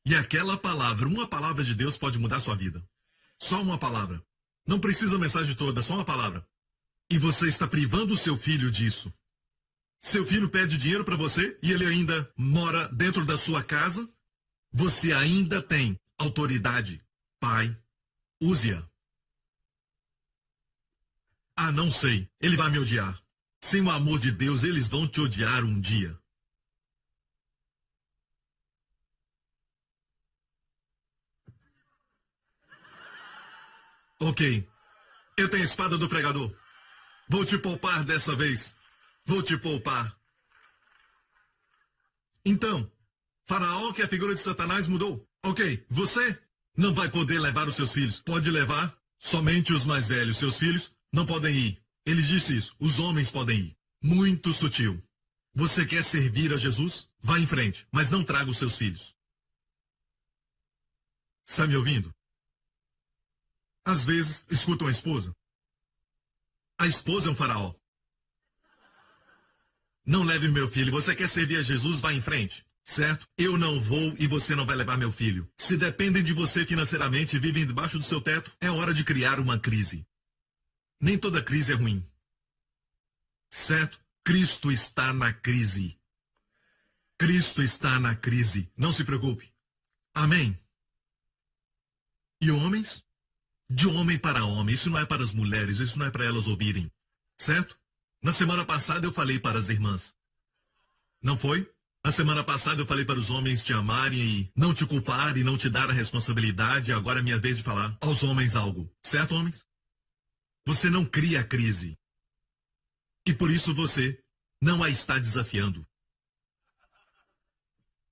E aquela palavra, uma palavra de Deus pode mudar sua vida. Só uma palavra. Não precisa a mensagem toda, só uma palavra. E você está privando o seu filho disso. Seu filho pede dinheiro para você e ele ainda mora dentro da sua casa. Você ainda tem autoridade. Pai, use-a. Não sei. Ele vai me odiar. Sem o amor de Deus, eles vão te odiar um dia. Ok. Eu tenho a espada do pregador. Vou te poupar dessa vez. Vou te poupar. Então, Faraó, que é a figura de Satanás, mudou. Ok, você não vai poder levar os seus filhos. Pode levar somente os mais velhos. Seus filhos não podem ir. Ele disse isso. Os homens podem ir. Muito sutil. Você quer servir a Jesus? Vá em frente, mas não traga os seus filhos. Está me ouvindo? Às vezes, escutam a esposa. A esposa é um faraó. Não leve meu filho. Você quer servir a Jesus? Vá em frente. Certo? Eu não vou e você não vai levar meu filho. Se dependem de você financeiramente e vivem debaixo do seu teto, é hora de criar uma crise. Nem toda crise é ruim. Certo? Cristo está na crise. Cristo está na crise. Não se preocupe. Amém? E homens? De homem para homem. Isso não é para as mulheres, isso não é para elas ouvirem. Certo? Na semana passada eu falei para as irmãs. Não foi? Na semana passada eu falei para os homens te amarem e não te culpar e não te dar a responsabilidade. Agora é minha vez de falar aos homens algo. Certo, homens? Você não cria a crise. E por isso você não a está desafiando.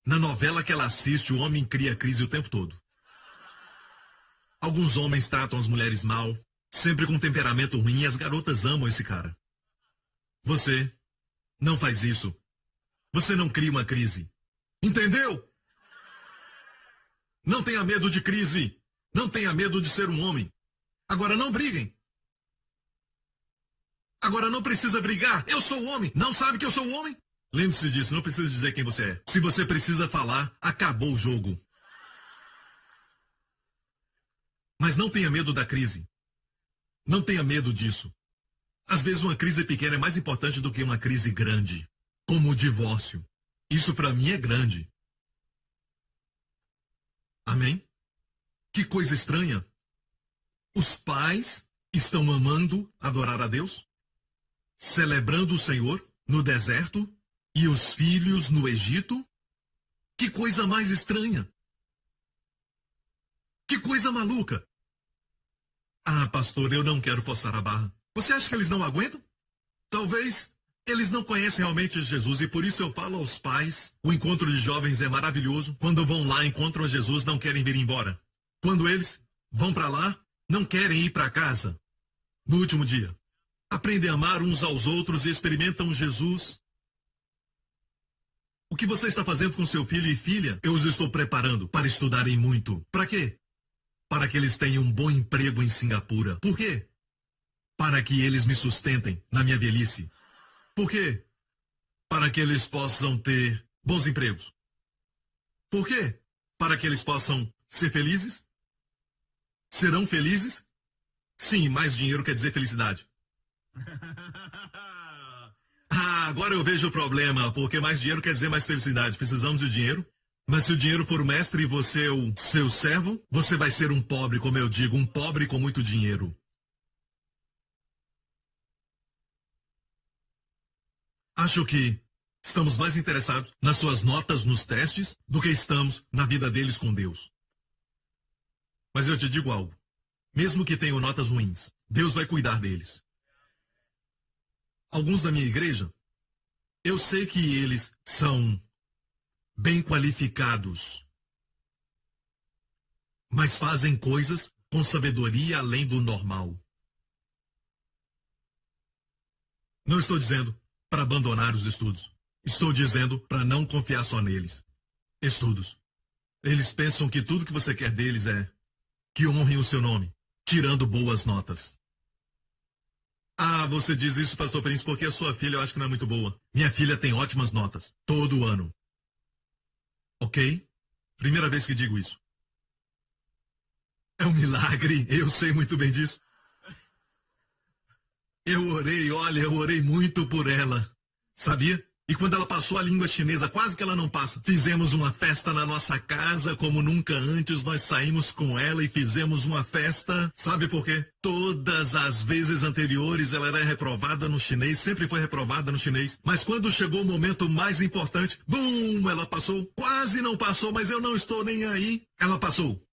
Na novela que ela assiste, o homem cria a crise o tempo todo. Alguns homens tratam as mulheres mal, sempre com temperamento ruim, e as garotas amam esse cara. Você não faz isso. Você não cria uma crise. Entendeu? Não tenha medo de crise. Não tenha medo de ser um homem. Agora não briguem. Agora não precisa brigar. Eu sou homem. Não sabe que eu sou homem? Lembre-se disso, não precisa dizer quem você é. Se você precisa falar, acabou o jogo. Mas não tenha medo da crise. Não tenha medo disso. Às vezes uma crise pequena é mais importante do que uma crise grande. Como o divórcio. Isso para mim é grande. Amém? Que coisa estranha. Os pais estão amando adorar a Deus, celebrando o Senhor no deserto e os filhos no Egito. Que coisa mais estranha. Que coisa maluca. Ah, pastor, eu não quero forçar a barra. Você acha que eles não aguentam? Talvez eles não conhecem realmente Jesus e por isso eu falo aos pais, o encontro de jovens é maravilhoso. Quando vão lá, encontram Jesus, não querem vir embora. Quando eles vão para lá, não querem ir para casa. No último dia, aprendem a amar uns aos outros e experimentam Jesus. O que você está fazendo com seu filho e filha, eu os estou preparando para estudarem muito. Para quê? Para que eles tenham um bom emprego em Singapura. Por quê? Para que eles me sustentem na minha velhice. Por quê? Para que eles possam ter bons empregos. Por quê? Para que eles possam ser felizes? Serão felizes? Sim, mais dinheiro quer dizer felicidade. Ah, agora eu vejo o problema, porque mais dinheiro quer dizer mais felicidade. Precisamos de dinheiro. Mas se o dinheiro for o mestre e você o seu servo, você vai ser um pobre, como eu digo, um pobre com muito dinheiro. Acho que estamos mais interessados nas suas notas nos testes do que estamos na vida deles com Deus. Mas eu te digo algo. Mesmo que tenham notas ruins, Deus vai cuidar deles. Alguns da minha igreja, eu sei que eles são bem qualificados, mas fazem coisas com sabedoria além do normal. Não estou dizendo para abandonar os estudos. Estou dizendo para não confiar só neles. Estudos. Eles pensam que tudo que você quer deles é que honrem o seu nome, tirando boas notas. Ah, você diz isso, pastor Príncipe, porque a sua filha eu acho que não é muito boa. Minha filha tem ótimas notas, todo ano. Ok? Primeira vez que digo isso. É um milagre, eu sei muito bem disso. Eu orei muito por ela. Sabia? E quando ela passou a língua chinesa, quase que ela não passa. Fizemos uma festa na nossa casa, como nunca antes. Nós saímos com ela e fizemos uma festa. Sabe por quê? Todas as vezes anteriores ela era reprovada no chinês, sempre foi reprovada no chinês. Mas quando chegou o momento mais importante, bum, ela passou. Quase não passou, mas eu não estou nem aí. Ela passou.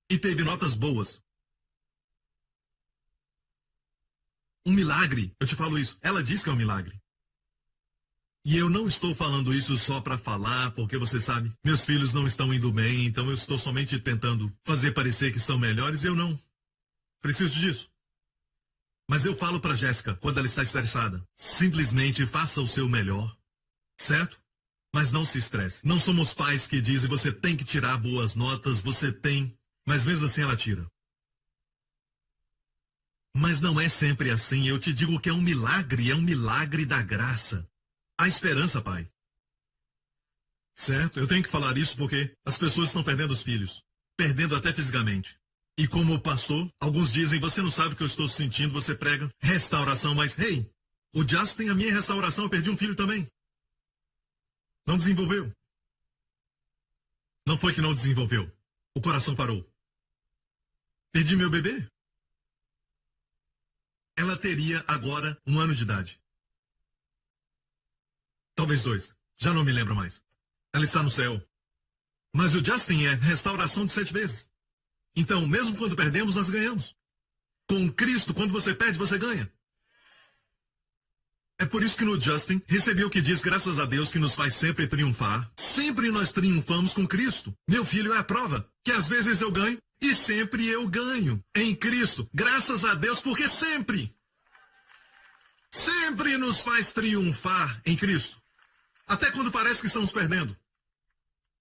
E teve notas boas. Um milagre, eu te falo isso. Ela diz que é um milagre. E eu não estou falando isso só para falar, porque você sabe, meus filhos não estão indo bem, então eu estou somente tentando fazer parecer que são melhores. Eu não preciso disso. Mas eu falo para Jéssica, quando ela está estressada, simplesmente faça o seu melhor, certo? Mas não se estresse. Não somos pais que dizem, você tem que tirar boas notas, você tem. Mas mesmo assim ela tira. Mas não é sempre assim. Eu te digo que é um milagre da graça. Há esperança, pai. Certo? Eu tenho que falar isso porque as pessoas estão perdendo os filhos. Perdendo até fisicamente. E como pastor, alguns dizem, você não sabe o que eu estou sentindo, você prega restauração, mas, hey, o Justin, a minha restauração, eu perdi um filho também. Não desenvolveu. Não foi que não desenvolveu. O coração parou. Perdi meu bebê. Ela teria agora 1 ano de idade. Talvez 2. Já não me lembro mais. Ela está no céu. Mas o Justin é restauração de 7 vezes. Então, mesmo quando perdemos, nós ganhamos. Com Cristo, quando você perde, você ganha. É por isso que no Justin recebi o que diz graças a Deus que nos faz sempre triunfar. Sempre nós triunfamos com Cristo. Meu filho é a prova que às vezes eu ganho e sempre eu ganho em Cristo. Graças a Deus, porque sempre nos faz triunfar em Cristo. Até quando parece que estamos perdendo.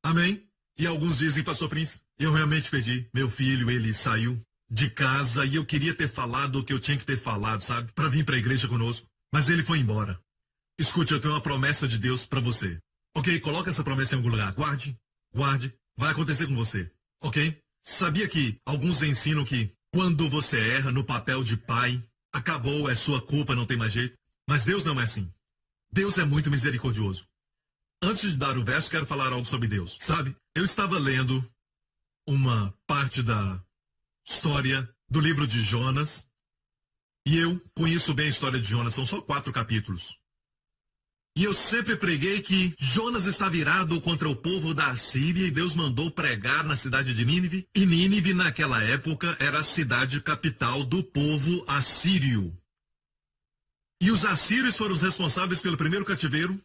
Amém? E alguns dizem, Pastor Prince, eu realmente perdi. Meu filho, ele saiu de casa e eu queria ter falado o que eu tinha que ter falado, sabe? Para vir para a igreja conosco. Mas ele foi embora. Escute, eu tenho uma promessa de Deus para você. Ok? Coloca essa promessa em algum lugar. Guarde. Vai acontecer com você. Ok? Sabia que alguns ensinam que quando você erra no papel de pai, acabou, é sua culpa, não tem mais jeito. Mas Deus não é assim. Deus é muito misericordioso. Antes de dar o verso, quero falar algo sobre Deus. Sabe, eu estava lendo uma parte da história do livro de Jonas. E eu conheço bem a história de Jonas, são só 4 capítulos. E eu sempre preguei que Jonas está virado contra o povo da Assíria e Deus mandou pregar na cidade de Nínive. E Nínive, naquela época, era a cidade capital do povo assírio. E os assírios foram os responsáveis pelo primeiro cativeiro.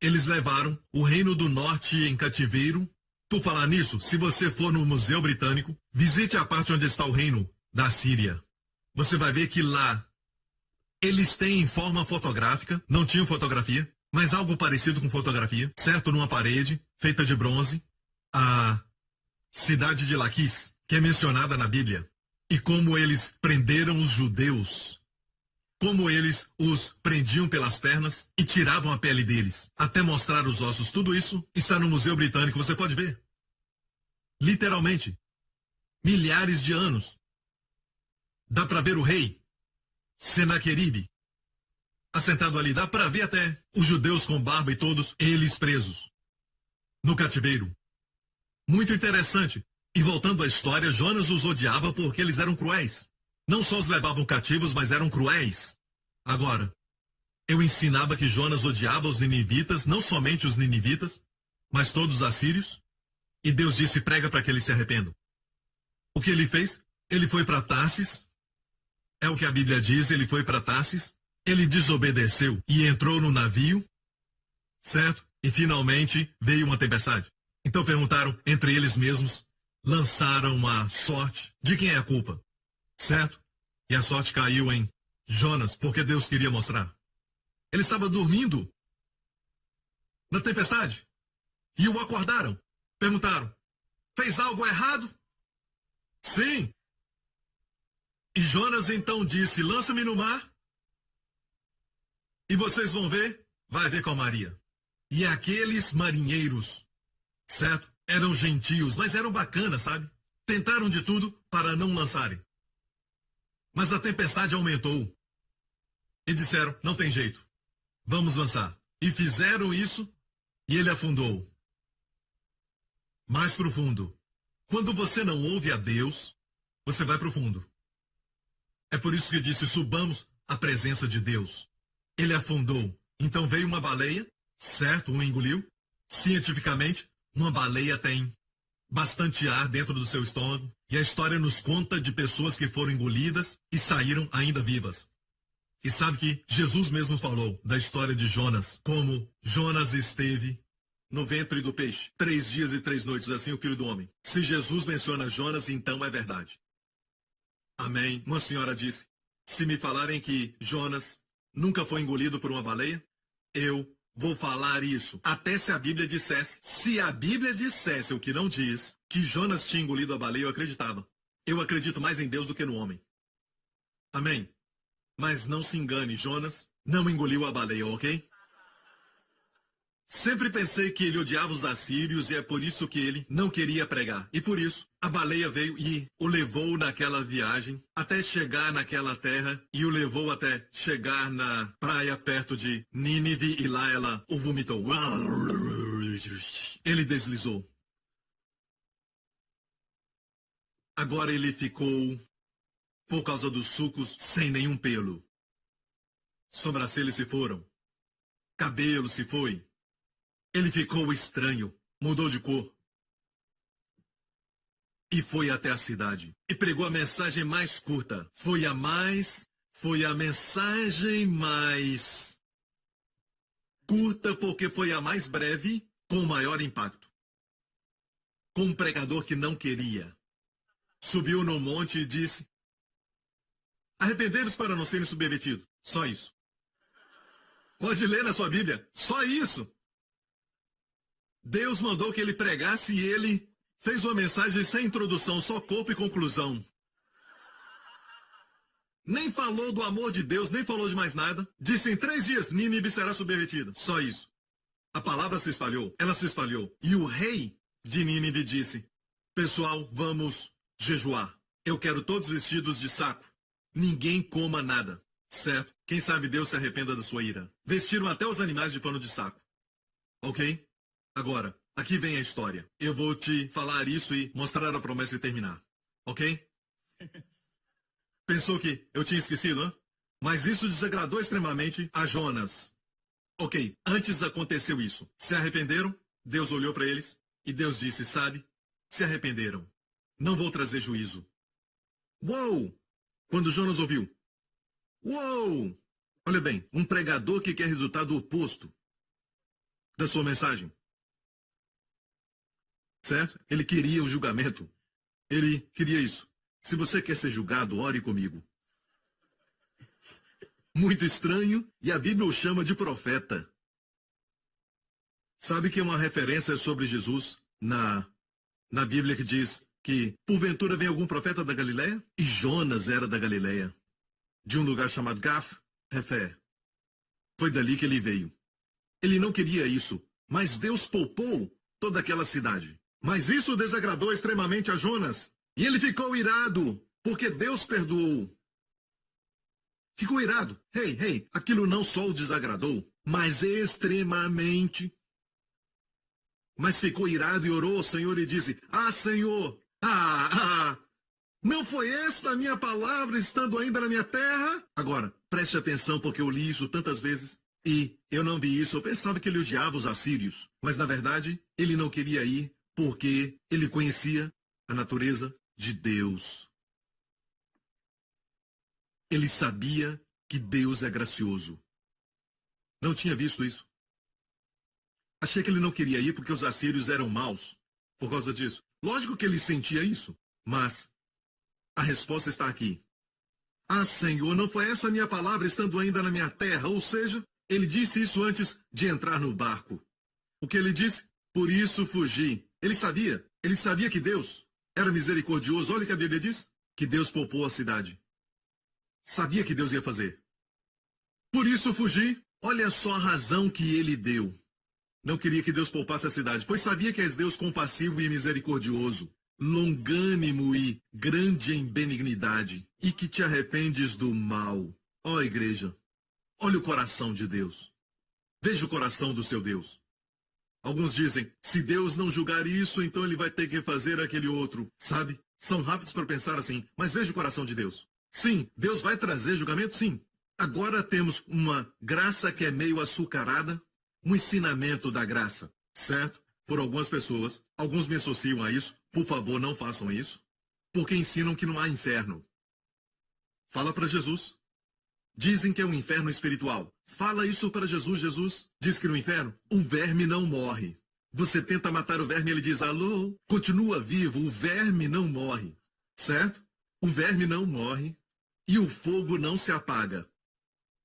Eles levaram o reino do norte em cativeiro. Por falar nisso, se você for no Museu Britânico, visite a parte onde está o reino da Assíria. Você vai ver que lá eles têm forma fotográfica, não tinham fotografia, mas algo parecido com fotografia, certo? Numa parede feita de bronze, a cidade de Laquis, que é mencionada na Bíblia, e como eles prenderam os judeus, como eles os prendiam pelas pernas e tiravam a pele deles, até mostrar os ossos. Tudo isso está no Museu Britânico, você pode ver. Literalmente, milhares de anos. Dá para ver o rei Senaqueribe assentado ali. Dá para ver até os judeus com barba e todos eles presos no cativeiro. Muito interessante. E voltando à história, Jonas os odiava porque eles eram cruéis. Não só os levavam cativos, mas eram cruéis. Agora, eu ensinava que Jonas odiava os ninivitas, não somente os ninivitas, mas todos os assírios. E Deus disse, prega para que eles se arrependam. O que ele fez? Ele foi para Tarsis. É o que a Bíblia diz, ele foi para Tarsis, ele desobedeceu e entrou no navio, certo? E finalmente veio uma tempestade. Então perguntaram entre eles mesmos, lançaram uma sorte, de quem é a culpa, certo? E a sorte caiu em Jonas, porque Deus queria mostrar. Ele estava dormindo na tempestade e o acordaram. Perguntaram, fez algo errado? Sim. E Jonas então disse, lança-me no mar e vocês vão ver, vai ver calmaria. E aqueles marinheiros, certo? Eram gentios, mas eram bacanas, sabe? Tentaram de tudo para não lançarem. Mas a tempestade aumentou. E disseram, não tem jeito, vamos lançar. E fizeram isso e ele afundou. Mais profundo. Quando você não ouve a Deus, você vai profundo. É por isso que disse, subamos à presença de Deus. Ele afundou. Então veio uma baleia, certo? Um engoliu. Cientificamente, uma baleia tem bastante ar dentro do seu estômago. E a história nos conta de pessoas que foram engolidas e saíram ainda vivas. E sabe que Jesus mesmo falou da história de Jonas, como Jonas esteve no ventre do peixe, 3 dias e 3 noites, assim o Filho do Homem. Se Jesus menciona Jonas, então é verdade. Amém. Uma senhora disse, se me falarem que Jonas nunca foi engolido por uma baleia, eu vou falar isso. Até se a Bíblia dissesse. Se a Bíblia dissesse o que não diz, que Jonas tinha engolido a baleia, eu acreditava. Eu acredito mais em Deus do que no homem. Amém. Mas não se engane, Jonas não engoliu a baleia, ok? Sempre pensei que ele odiava os assírios e é por isso que ele não queria pregar. E por isso, a baleia veio e o levou naquela viagem até chegar naquela terra e o levou até chegar na praia perto de Nínive e lá ela o vomitou. Ele deslizou. Agora ele ficou, por causa dos sucos, sem nenhum pelo. Sobrancelhas se foram. Cabelo se foi. Ele ficou estranho, mudou de cor. E foi até a cidade. E pregou a mensagem mais curta. Foi a mensagem mais Curta porque foi a mais breve, com maior impacto. Com um pregador que não queria. Subiu no monte e disse: arrependei-vos para não serem subvertidos. Só isso. Pode ler na sua Bíblia. Só isso. Deus mandou que ele pregasse e ele fez uma mensagem sem introdução, só corpo e conclusão. Nem falou do amor de Deus, nem falou de mais nada. Disse: em 3 dias, Nínive será subvertida. Só isso. A palavra se espalhou, ela se espalhou. E o rei de Nínive disse: pessoal, vamos jejuar. Eu quero todos vestidos de saco. Ninguém coma nada. Certo? Quem sabe Deus se arrependa da sua ira. Vestiram até os animais de pano de saco. Ok? Agora, aqui vem a história. Eu vou te falar isso e mostrar a promessa e terminar. Ok? Pensou que eu tinha esquecido, né? Mas isso desagradou extremamente a Jonas. Ok, antes aconteceu isso. Se arrependeram, Deus olhou para eles e Deus disse: sabe, se arrependeram. Não vou trazer juízo. Uou! Quando Jonas ouviu: uou! Olha bem, um pregador que quer resultado oposto da sua mensagem. Certo? Ele queria o julgamento. Ele queria isso. Se você quer ser julgado, ore comigo. Muito estranho, e a Bíblia o chama de profeta. Sabe que é uma referência sobre Jesus na Bíblia que diz que porventura vem algum profeta da Galileia? E Jonas era da Galileia, de um lugar chamado Gaf-Hefé. Foi dali que ele veio. Ele não queria isso, mas Deus poupou toda aquela cidade. Mas isso desagradou extremamente a Jonas. E ele ficou irado, porque Deus perdoou. Ficou irado. Ei, aquilo não só o desagradou, mas extremamente. Mas ficou irado e orou ao Senhor e disse: ah, Senhor, não foi esta a minha palavra estando ainda na minha terra? Agora, preste atenção, porque eu li isso tantas vezes. E eu não vi isso, eu pensava que ele odiava os assírios. Mas na verdade, ele não queria ir, porque ele conhecia a natureza de Deus. Ele sabia que Deus é gracioso. Não tinha visto isso. Achei que ele não queria ir porque os assírios eram maus por causa disso. Lógico que ele sentia isso, mas a resposta está aqui. Ah, Senhor, não foi essa a minha palavra estando ainda na minha terra? Ou seja, ele disse isso antes de entrar no barco. O que ele disse? Por isso fugi. Ele sabia que Deus era misericordioso. Olha o que a Bíblia diz, que Deus poupou a cidade. Sabia que Deus ia fazer. Por isso fugi. Olha só a razão que ele deu. Não queria que Deus poupasse a cidade, pois sabia que és Deus compassivo e misericordioso, longânimo e grande em benignidade, e que te arrependes do mal. Ó igreja, olha o coração de Deus. Veja o coração do seu Deus. Alguns dizem: se Deus não julgar isso, então ele vai ter que fazer aquele outro. Sabe? São rápidos para pensar assim, mas veja o coração de Deus. Sim, Deus vai trazer julgamento, sim. Agora temos uma graça que é meio açucarada, um ensinamento da graça, certo? Por algumas pessoas, alguns me associam a isso. Por favor, não façam isso, porque ensinam que não há inferno. Fala para Jesus. Dizem que é um inferno espiritual. Fala isso para Jesus. Jesus diz que no inferno o verme não morre. Você tenta matar o verme e ele diz: alô, continua vivo, o verme não morre. Certo? O verme não morre e o fogo não se apaga.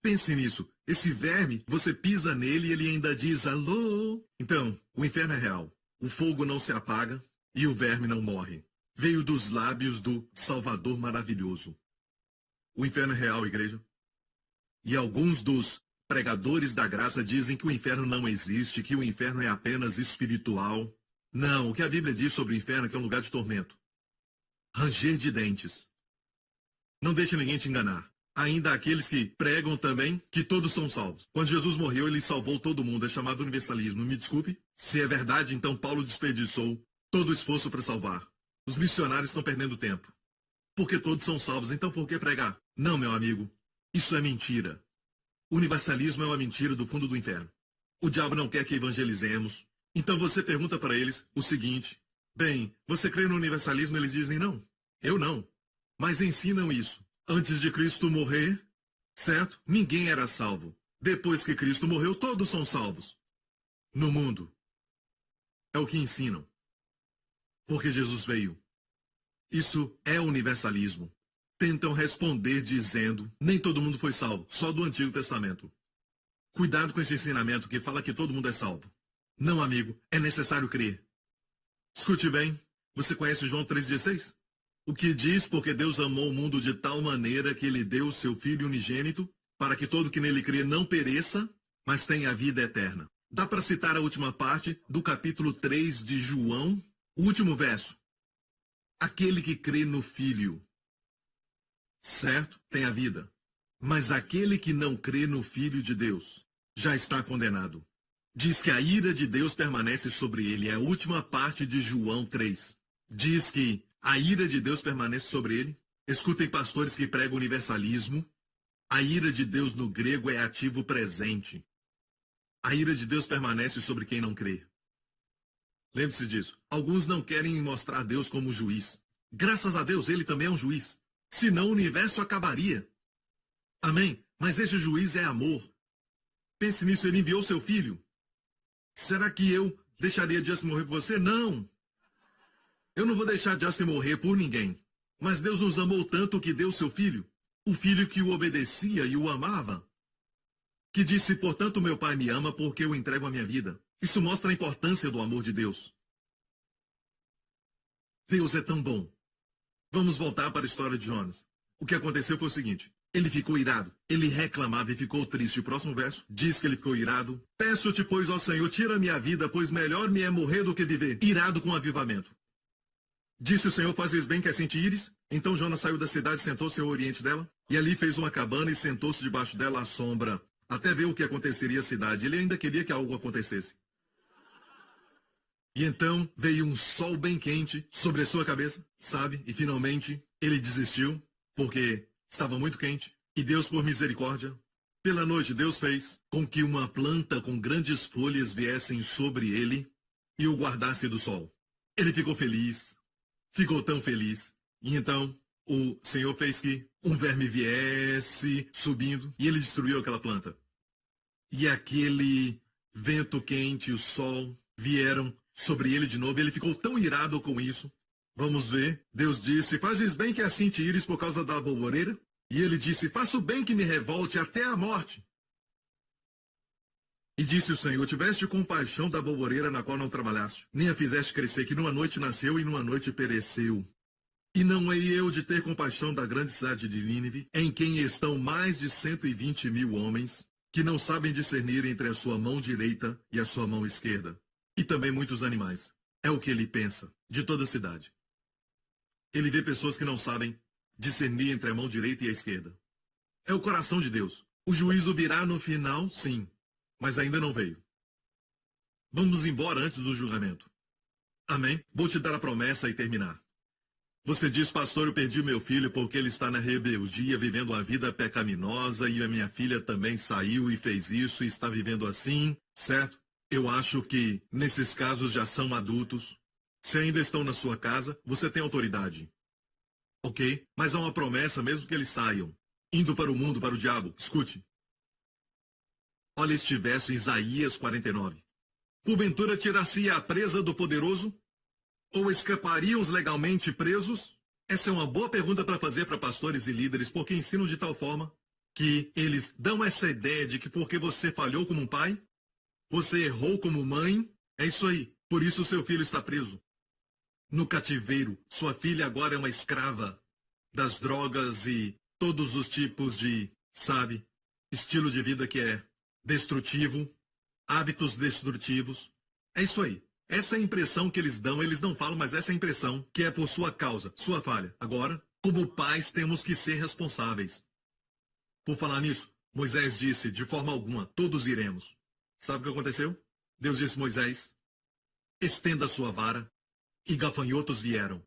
Pense nisso. Esse verme, você pisa nele e ele ainda diz: alô. Então, o inferno é real. O fogo não se apaga e o verme não morre. Veio dos lábios do Salvador maravilhoso. O inferno é real, igreja. E alguns dos pregadores da graça dizem que o inferno não existe, que o inferno é apenas espiritual. Não, o que a Bíblia diz sobre o inferno é que é um lugar de tormento. Ranger de dentes. Não deixe ninguém te enganar. Ainda há aqueles que pregam também que todos são salvos. Quando Jesus morreu, ele salvou todo mundo. É chamado universalismo. Me desculpe. Se é verdade, então Paulo desperdiçou todo o esforço para salvar. Os missionários estão perdendo tempo. Porque todos são salvos, então por que pregar? Não, meu amigo. Isso é mentira. O universalismo é uma mentira do fundo do inferno. O diabo não quer que evangelizemos. Então você pergunta para eles o seguinte: bem, você crê no universalismo? Eles dizem: não, eu não. Mas ensinam isso. Antes de Cristo morrer, certo? Ninguém era salvo. Depois que Cristo morreu, todos são salvos. No mundo. É o que ensinam. Porque Jesus veio. Isso é universalismo. Tentam responder dizendo, nem todo mundo foi salvo, só do Antigo Testamento. Cuidado com esse ensinamento que fala que todo mundo é salvo. Não, amigo, é necessário crer. Escute bem, você conhece João 3,16? O que diz, porque Deus amou o mundo de tal maneira que ele deu o seu Filho unigênito, para que todo que nele crê não pereça, mas tenha a vida eterna. Dá para citar a última parte do capítulo 3 de João, o último verso. Aquele que crê no Filho, certo? Tem a vida. Mas aquele que não crê no Filho de Deus já está condenado. Diz que a ira de Deus permanece sobre ele. É a última parte de João 3. Diz que a ira de Deus permanece sobre ele. Escutem pastores que pregam universalismo. A ira de Deus no grego é ativo presente. A ira de Deus permanece sobre quem não crê. Lembre-se disso. Alguns não querem mostrar Deus como juiz. Graças a Deus, ele também é um juiz. Senão o universo acabaria. Amém? Mas esse juiz é amor. Pense nisso, ele enviou seu filho. Será que eu deixaria Justin morrer por você? Não. Eu não vou deixar Justin morrer por ninguém. Mas Deus nos amou tanto que deu seu filho. O filho que o obedecia e o amava. Que disse, portanto, meu pai me ama porque eu entrego a minha vida. Isso mostra a importância do amor de Deus. Deus é tão bom. Vamos voltar para a história de Jonas. O que aconteceu foi o seguinte. Ele ficou irado. Ele reclamava e ficou triste. O próximo verso diz que ele ficou irado. Peço-te, pois, ó Senhor, tira minha vida, pois melhor me é morrer do que viver. Irado com avivamento. Disse o Senhor, fazes bem que assim te ires? Então Jonas saiu da cidade e sentou-se ao oriente dela. E ali fez uma cabana e sentou-se debaixo dela à sombra. Até ver o que aconteceria à cidade. Ele ainda queria que algo acontecesse. E então veio um sol bem quente sobre a sua cabeça, sabe? E finalmente ele desistiu, porque estava muito quente. E Deus, por misericórdia, pela noite Deus fez com que uma planta com grandes folhas viessem sobre ele e o guardasse do sol. Ele ficou feliz, ficou tão feliz. E então o Senhor fez que um verme viesse subindo e ele destruiu aquela planta. E aquele vento quente e o sol vieram sobre ele de novo, ele ficou tão irado com isso. Vamos ver. Deus disse, fazes bem que assim te ires por causa da alvoreira? E ele disse, faço bem que me revolte até a morte. E disse o Senhor, tiveste compaixão da alvoreira na qual não trabalhaste, nem a fizeste crescer, que numa noite nasceu e numa noite pereceu. E não hei eu de ter compaixão da grande cidade de Nínive, em quem estão mais de 120.000 homens, que não sabem discernir entre a sua mão direita e a sua mão esquerda. E também muitos animais. É o que ele pensa, de toda a cidade. Ele vê pessoas que não sabem discernir entre a mão direita e a esquerda. É o coração de Deus. O juízo virá no final, sim, mas ainda não veio. Vamos embora antes do julgamento. Amém? Vou te dar a promessa e terminar. Você diz, pastor, eu perdi meu filho porque ele está na rebeldia, vivendo uma vida pecaminosa, e a minha filha também saiu e fez isso e está vivendo assim, certo? Eu acho que, nesses casos, já são adultos. Se ainda estão na sua casa, você tem autoridade. Ok? Mas há uma promessa, mesmo que eles saiam, indo para o mundo, para o diabo. Escute. Olha este verso, Isaías 49. Porventura tirar-se-ia a presa do poderoso? Ou escapariam os legalmente presos? Essa é uma boa pergunta para fazer para pastores e líderes, porque ensinam de tal forma que eles dão essa ideia de que porque você falhou como um pai, você errou como mãe, é isso aí. Por isso seu filho está preso. No cativeiro, sua filha agora é uma escrava das drogas e todos os tipos de, sabe, estilo de vida que é destrutivo, hábitos destrutivos. É isso aí. Essa é a impressão que eles dão, eles não falam, mas essa é a impressão que é por sua causa, sua falha. Agora, como pais, temos que ser responsáveis. Por falar nisso, Moisés disse, de forma alguma, todos iremos. Sabe o que aconteceu? Deus disse a Moisés, estenda a sua vara, e gafanhotos vieram.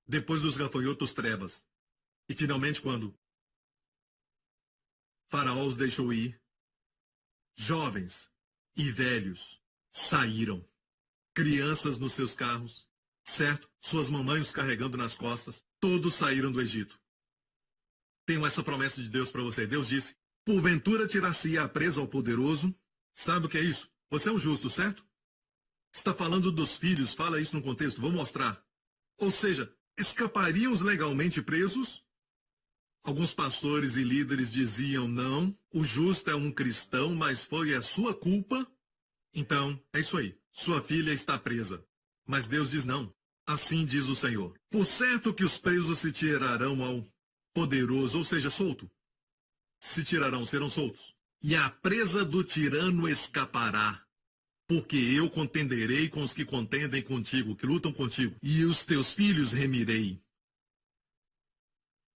Depois dos gafanhotos, trevas. E finalmente, quando Faraó os deixou ir, jovens e velhos saíram. Crianças nos seus carros, certo? Suas mamães os carregando nas costas. Todos saíram do Egito. Tenho essa promessa de Deus para você. Deus disse, Porventura tirar-se-ia a presa ao poderoso? Sabe o que é isso? Você é um justo, certo? Está falando dos filhos, fala isso no contexto, vou mostrar. Ou seja, escapariam os legalmente presos? Alguns pastores e líderes diziam, não, o justo é um cristão, mas foi a sua culpa. Então, é isso aí, sua filha está presa. Mas Deus diz não. Assim diz o Senhor. Por certo que os presos se tirarão ao poderoso, ou seja, solto. Se tirarão, serão soltos. E a presa do tirano escapará. Porque eu contenderei com os que contendem contigo, que lutam contigo, e os teus filhos remirei.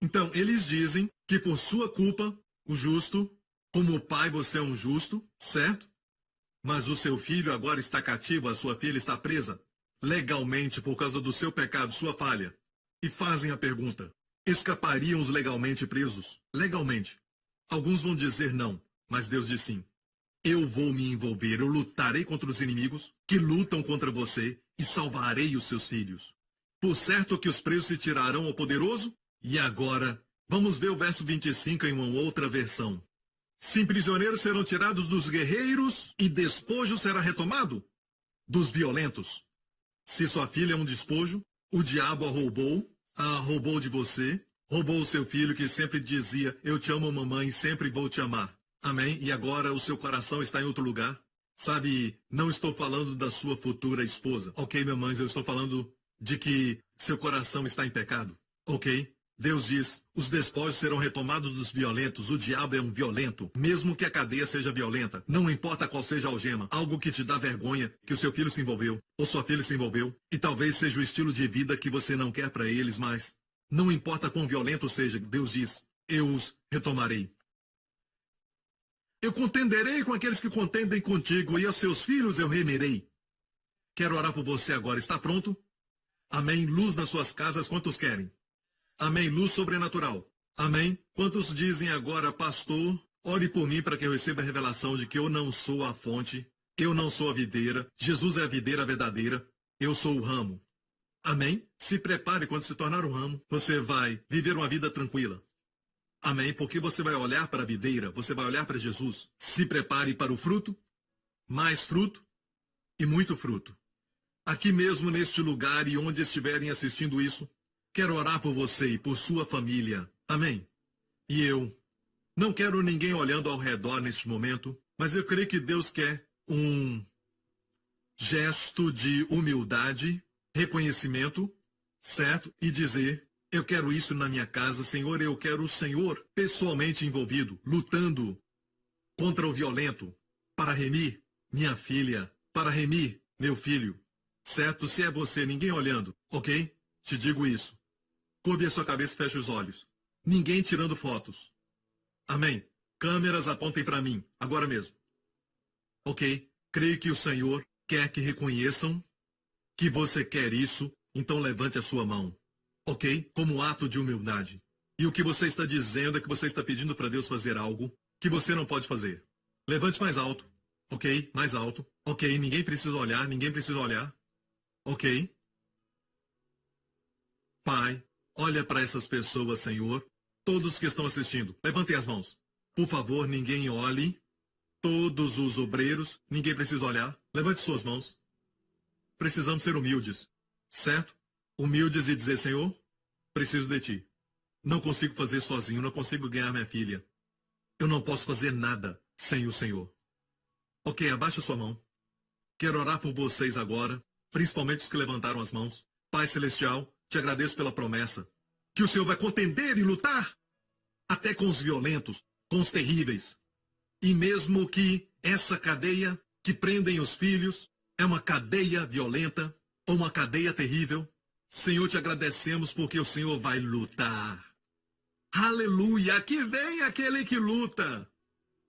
Então, eles dizem que por sua culpa, o justo, como pai você é um justo, certo? Mas o seu filho agora está cativo, a sua filha está presa, legalmente por causa do seu pecado, sua falha. E fazem a pergunta, escapariam os legalmente presos? Legalmente. Alguns vão dizer não, mas Deus diz sim. Eu vou me envolver, eu lutarei contra os inimigos que lutam contra você e salvarei os seus filhos. Por certo que os presos se tirarão ao poderoso? E agora, vamos ver o verso 25 em uma outra versão. Sim, prisioneiros serão tirados dos guerreiros e despojo será retomado dos violentos. Se sua filha é um despojo, o diabo a roubou de você, roubou o seu filho que sempre dizia, eu te amo mamãe, sempre vou te amar. Amém? E agora o seu coração está em outro lugar? Sabe, não estou falando da sua futura esposa. Ok, mamães, eu estou falando de que seu coração está em pecado. Ok? Deus diz, os despojos serão retomados dos violentos, o diabo é um violento, mesmo que a cadeia seja violenta, não importa qual seja a algema, algo que te dá vergonha, que o seu filho se envolveu, ou sua filha se envolveu, e talvez seja o estilo de vida que você não quer para eles, mas não importa quão violento seja, Deus diz, eu os retomarei. Eu contenderei com aqueles que contendem contigo, e aos seus filhos eu remirei. Quero orar por você agora, está pronto? Amém, luz nas suas casas, quantos querem? Amém, luz sobrenatural. Amém. Quantos dizem agora, pastor, ore por mim para que eu receba a revelação de que eu não sou a fonte, eu não sou a videira, Jesus é a videira verdadeira, eu sou o ramo. Amém? Se prepare quando se tornar um ramo, você vai viver uma vida tranquila. Amém? Porque você vai olhar para a videira, você vai olhar para Jesus. Se prepare para o fruto, mais fruto e muito fruto. Aqui mesmo neste lugar e onde estiverem assistindo isso, quero orar por você e por sua família. Amém? E eu não quero ninguém olhando ao redor neste momento, mas eu creio que Deus quer um gesto de humildade, reconhecimento, certo? E dizer, eu quero isso na minha casa, Senhor, eu quero o Senhor pessoalmente envolvido, lutando contra o violento, para remir minha filha, para remir meu filho. Certo? Se é você, ninguém olhando, ok? Te digo isso. Curve a sua cabeça e feche os olhos. Ninguém tirando fotos. Amém. Câmeras apontem para mim, agora mesmo. Ok? Creio que o Senhor quer que reconheçam que você quer isso, então levante a sua mão. Ok? Como ato de humildade. E o que você está dizendo é que você está pedindo para Deus fazer algo que você não pode fazer. Levante mais alto. Ok? Mais alto. Ok? Ninguém precisa olhar, ninguém precisa olhar. Ok? Pai, olha para essas pessoas, Senhor. Todos que estão assistindo, levantem as mãos. Por favor, ninguém olhe. Todos os obreiros, ninguém precisa olhar. Levante suas mãos. Precisamos ser humildes, certo? Humildes e dizer, Senhor, preciso de Ti. Não consigo fazer sozinho, não consigo ganhar minha filha. Eu não posso fazer nada sem o Senhor. Ok, abaixa sua mão. Quero orar por vocês agora, principalmente os que levantaram as mãos. Pai Celestial, te agradeço pela promessa que o Senhor vai contender e lutar até com os violentos, com os terríveis. E mesmo que essa cadeia que prendem os filhos é uma cadeia violenta ou uma cadeia terrível, Senhor, te agradecemos porque o Senhor vai lutar. Aleluia! Aqui vem aquele que luta.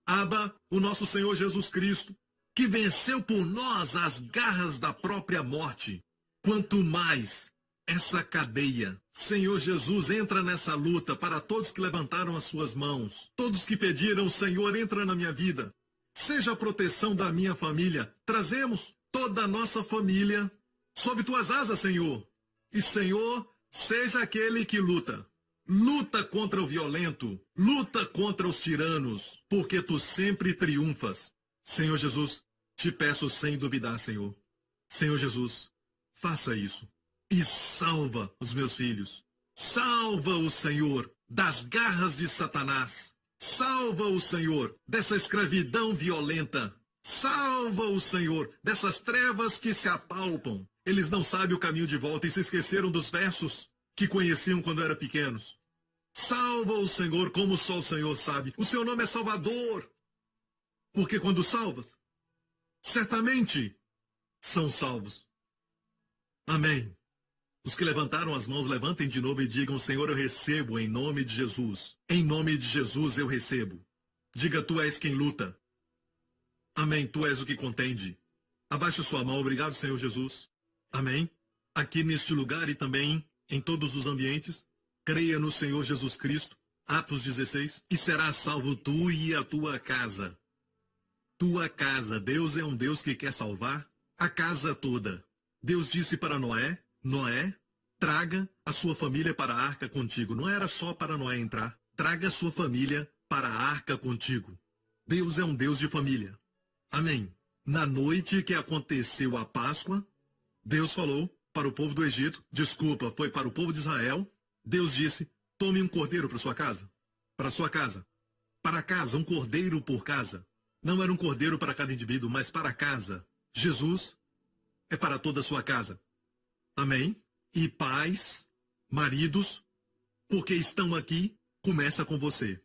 Abba, o nosso Senhor Jesus Cristo, que venceu por nós as garras da própria morte. Quanto mais essa cadeia, Senhor Jesus, entra nessa luta para todos que levantaram as suas mãos, todos que pediram, Senhor, entra na minha vida, seja a proteção da minha família. Trazemos toda a nossa família sob tuas asas, Senhor. E, Senhor, seja aquele que luta. luta contra o violento, luta contra os tiranos, porque tu sempre triunfas. Senhor Jesus, te peço sem duvidar, Senhor. Senhor Jesus, faça isso e salva os meus filhos. Salva o Senhor das garras de Satanás. Salva o Senhor dessa escravidão violenta. Salva o Senhor dessas trevas que se apalpam. Eles não sabem o caminho de volta e se esqueceram dos versos que conheciam quando eram pequenos. Salva o Senhor como só o Senhor sabe. O seu nome é Salvador. Porque quando salvas, certamente são salvos. Amém. Os que levantaram as mãos, levantem de novo e digam: Senhor, eu recebo em nome de Jesus. Em nome de Jesus eu recebo. Diga: tu és quem luta. Amém. Tu és o que contende. Abaixe sua mão. Obrigado, Senhor Jesus. Amém. Aqui neste lugar e também em todos os ambientes, creia no Senhor Jesus Cristo. Atos 16. E serás salvo tu e a tua casa. Tua casa. Deus é um Deus que quer salvar a casa toda. Deus disse para Noé: Noé, traga a sua família para a arca contigo. Não era só para Noé entrar. Traga a sua família para a arca contigo. Deus é um Deus de família. Amém. Na noite que aconteceu a Páscoa, Deus falou para o povo do Egito, desculpa, foi para o povo de Israel. Deus disse: tome um cordeiro para sua casa. Para sua casa. Para casa, um cordeiro por casa. Não era um cordeiro para cada indivíduo, mas para casa. Jesus é para toda a sua casa. Amém? E pais, maridos, porque estão aqui, começa com você.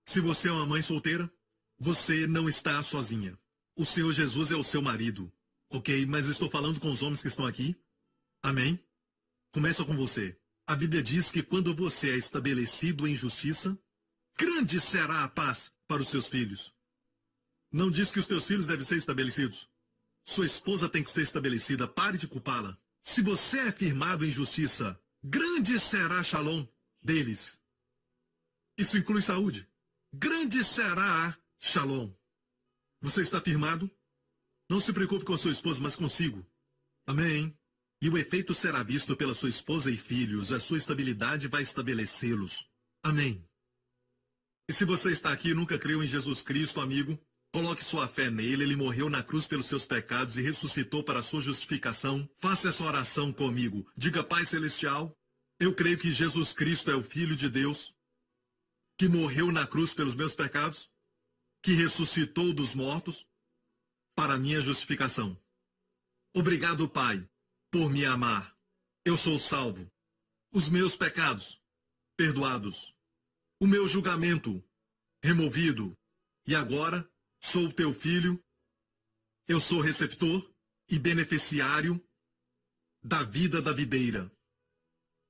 Se você é uma mãe solteira, você não está sozinha. O Senhor Jesus é o seu marido. Ok? Mas eu estou falando com os homens que estão aqui. Amém? Começa com você. A Bíblia diz que quando você é estabelecido em justiça, grande será a paz para os seus filhos. Não diz que os teus filhos devem ser estabelecidos. Sua esposa tem que ser estabelecida. Pare de culpá-la. Se você é firmado em justiça, grande será Shalom deles. Isso inclui saúde. Grande será Shalom. Você está firmado? Não se preocupe com sua esposa, mas consigo. Amém. E o efeito será visto pela sua esposa e filhos. A sua estabilidade vai estabelecê-los. Amém. E se você está aqui e nunca creu em Jesus Cristo, amigo, coloque sua fé nele. Ele morreu na cruz pelos seus pecados e ressuscitou para a sua justificação. Faça essa oração comigo. Diga: Pai Celestial, eu creio que Jesus Cristo é o Filho de Deus, que morreu na cruz pelos meus pecados, que ressuscitou dos mortos para a minha justificação. Obrigado, Pai, por me amar. Eu sou salvo. Os meus pecados perdoados. O meu julgamento removido. E agora sou teu filho. Eu sou receptor e beneficiário da vida da videira,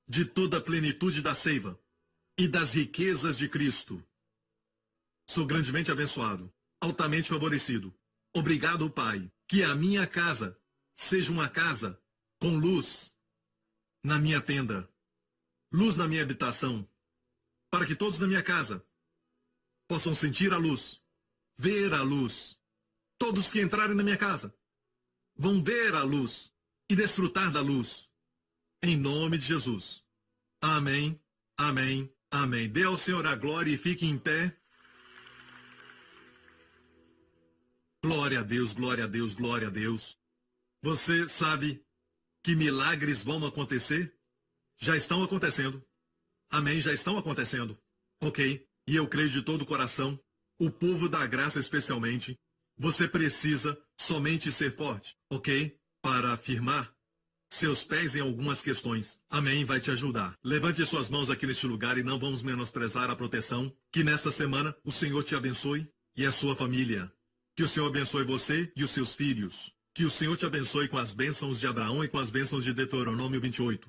de toda a plenitude da seiva e das riquezas de Cristo. Sou grandemente abençoado, altamente favorecido. Obrigado, Pai, que a minha casa seja uma casa com luz na minha tenda, luz na minha habitação, para que todos na minha casa possam sentir a luz, ver a luz. Todos que entrarem na minha casa vão ver a luz e desfrutar da luz. Em nome de Jesus. Amém, amém, amém. Dê ao Senhor a glória e fique em pé. Glória a Deus, glória a Deus, glória a Deus. Você sabe que milagres vão acontecer? Já estão acontecendo. Amém, já estão acontecendo. Ok? E eu creio de todo o coração, o povo da graça especialmente, você precisa somente ser forte, ok? Para afirmar seus pés em algumas questões. Amém, vai te ajudar. Levante suas mãos aqui neste lugar e não vamos menosprezar a proteção. Que nesta semana o Senhor te abençoe e a sua família. Que o Senhor abençoe você e os seus filhos. Que o Senhor te abençoe com as bênçãos de Abraão e com as bênçãos de Deuteronômio 28.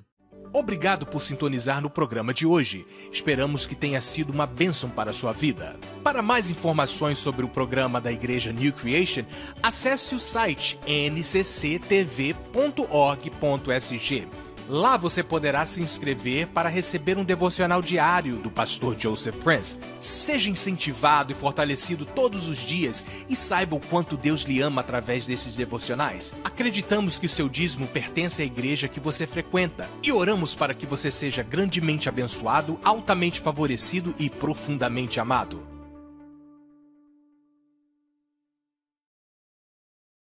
Obrigado por sintonizar no programa de hoje. Esperamos que tenha sido uma bênção para a sua vida. Para mais informações sobre o programa da Igreja New Creation, acesse o site ncctv.org.sg. Lá você poderá se inscrever para receber um devocional diário do pastor Joseph Prince. Seja incentivado e fortalecido todos os dias e saiba o quanto Deus lhe ama através desses devocionais. Acreditamos que seu dízimo pertence à igreja que você frequenta e oramos para que você seja grandemente abençoado, altamente favorecido e profundamente amado.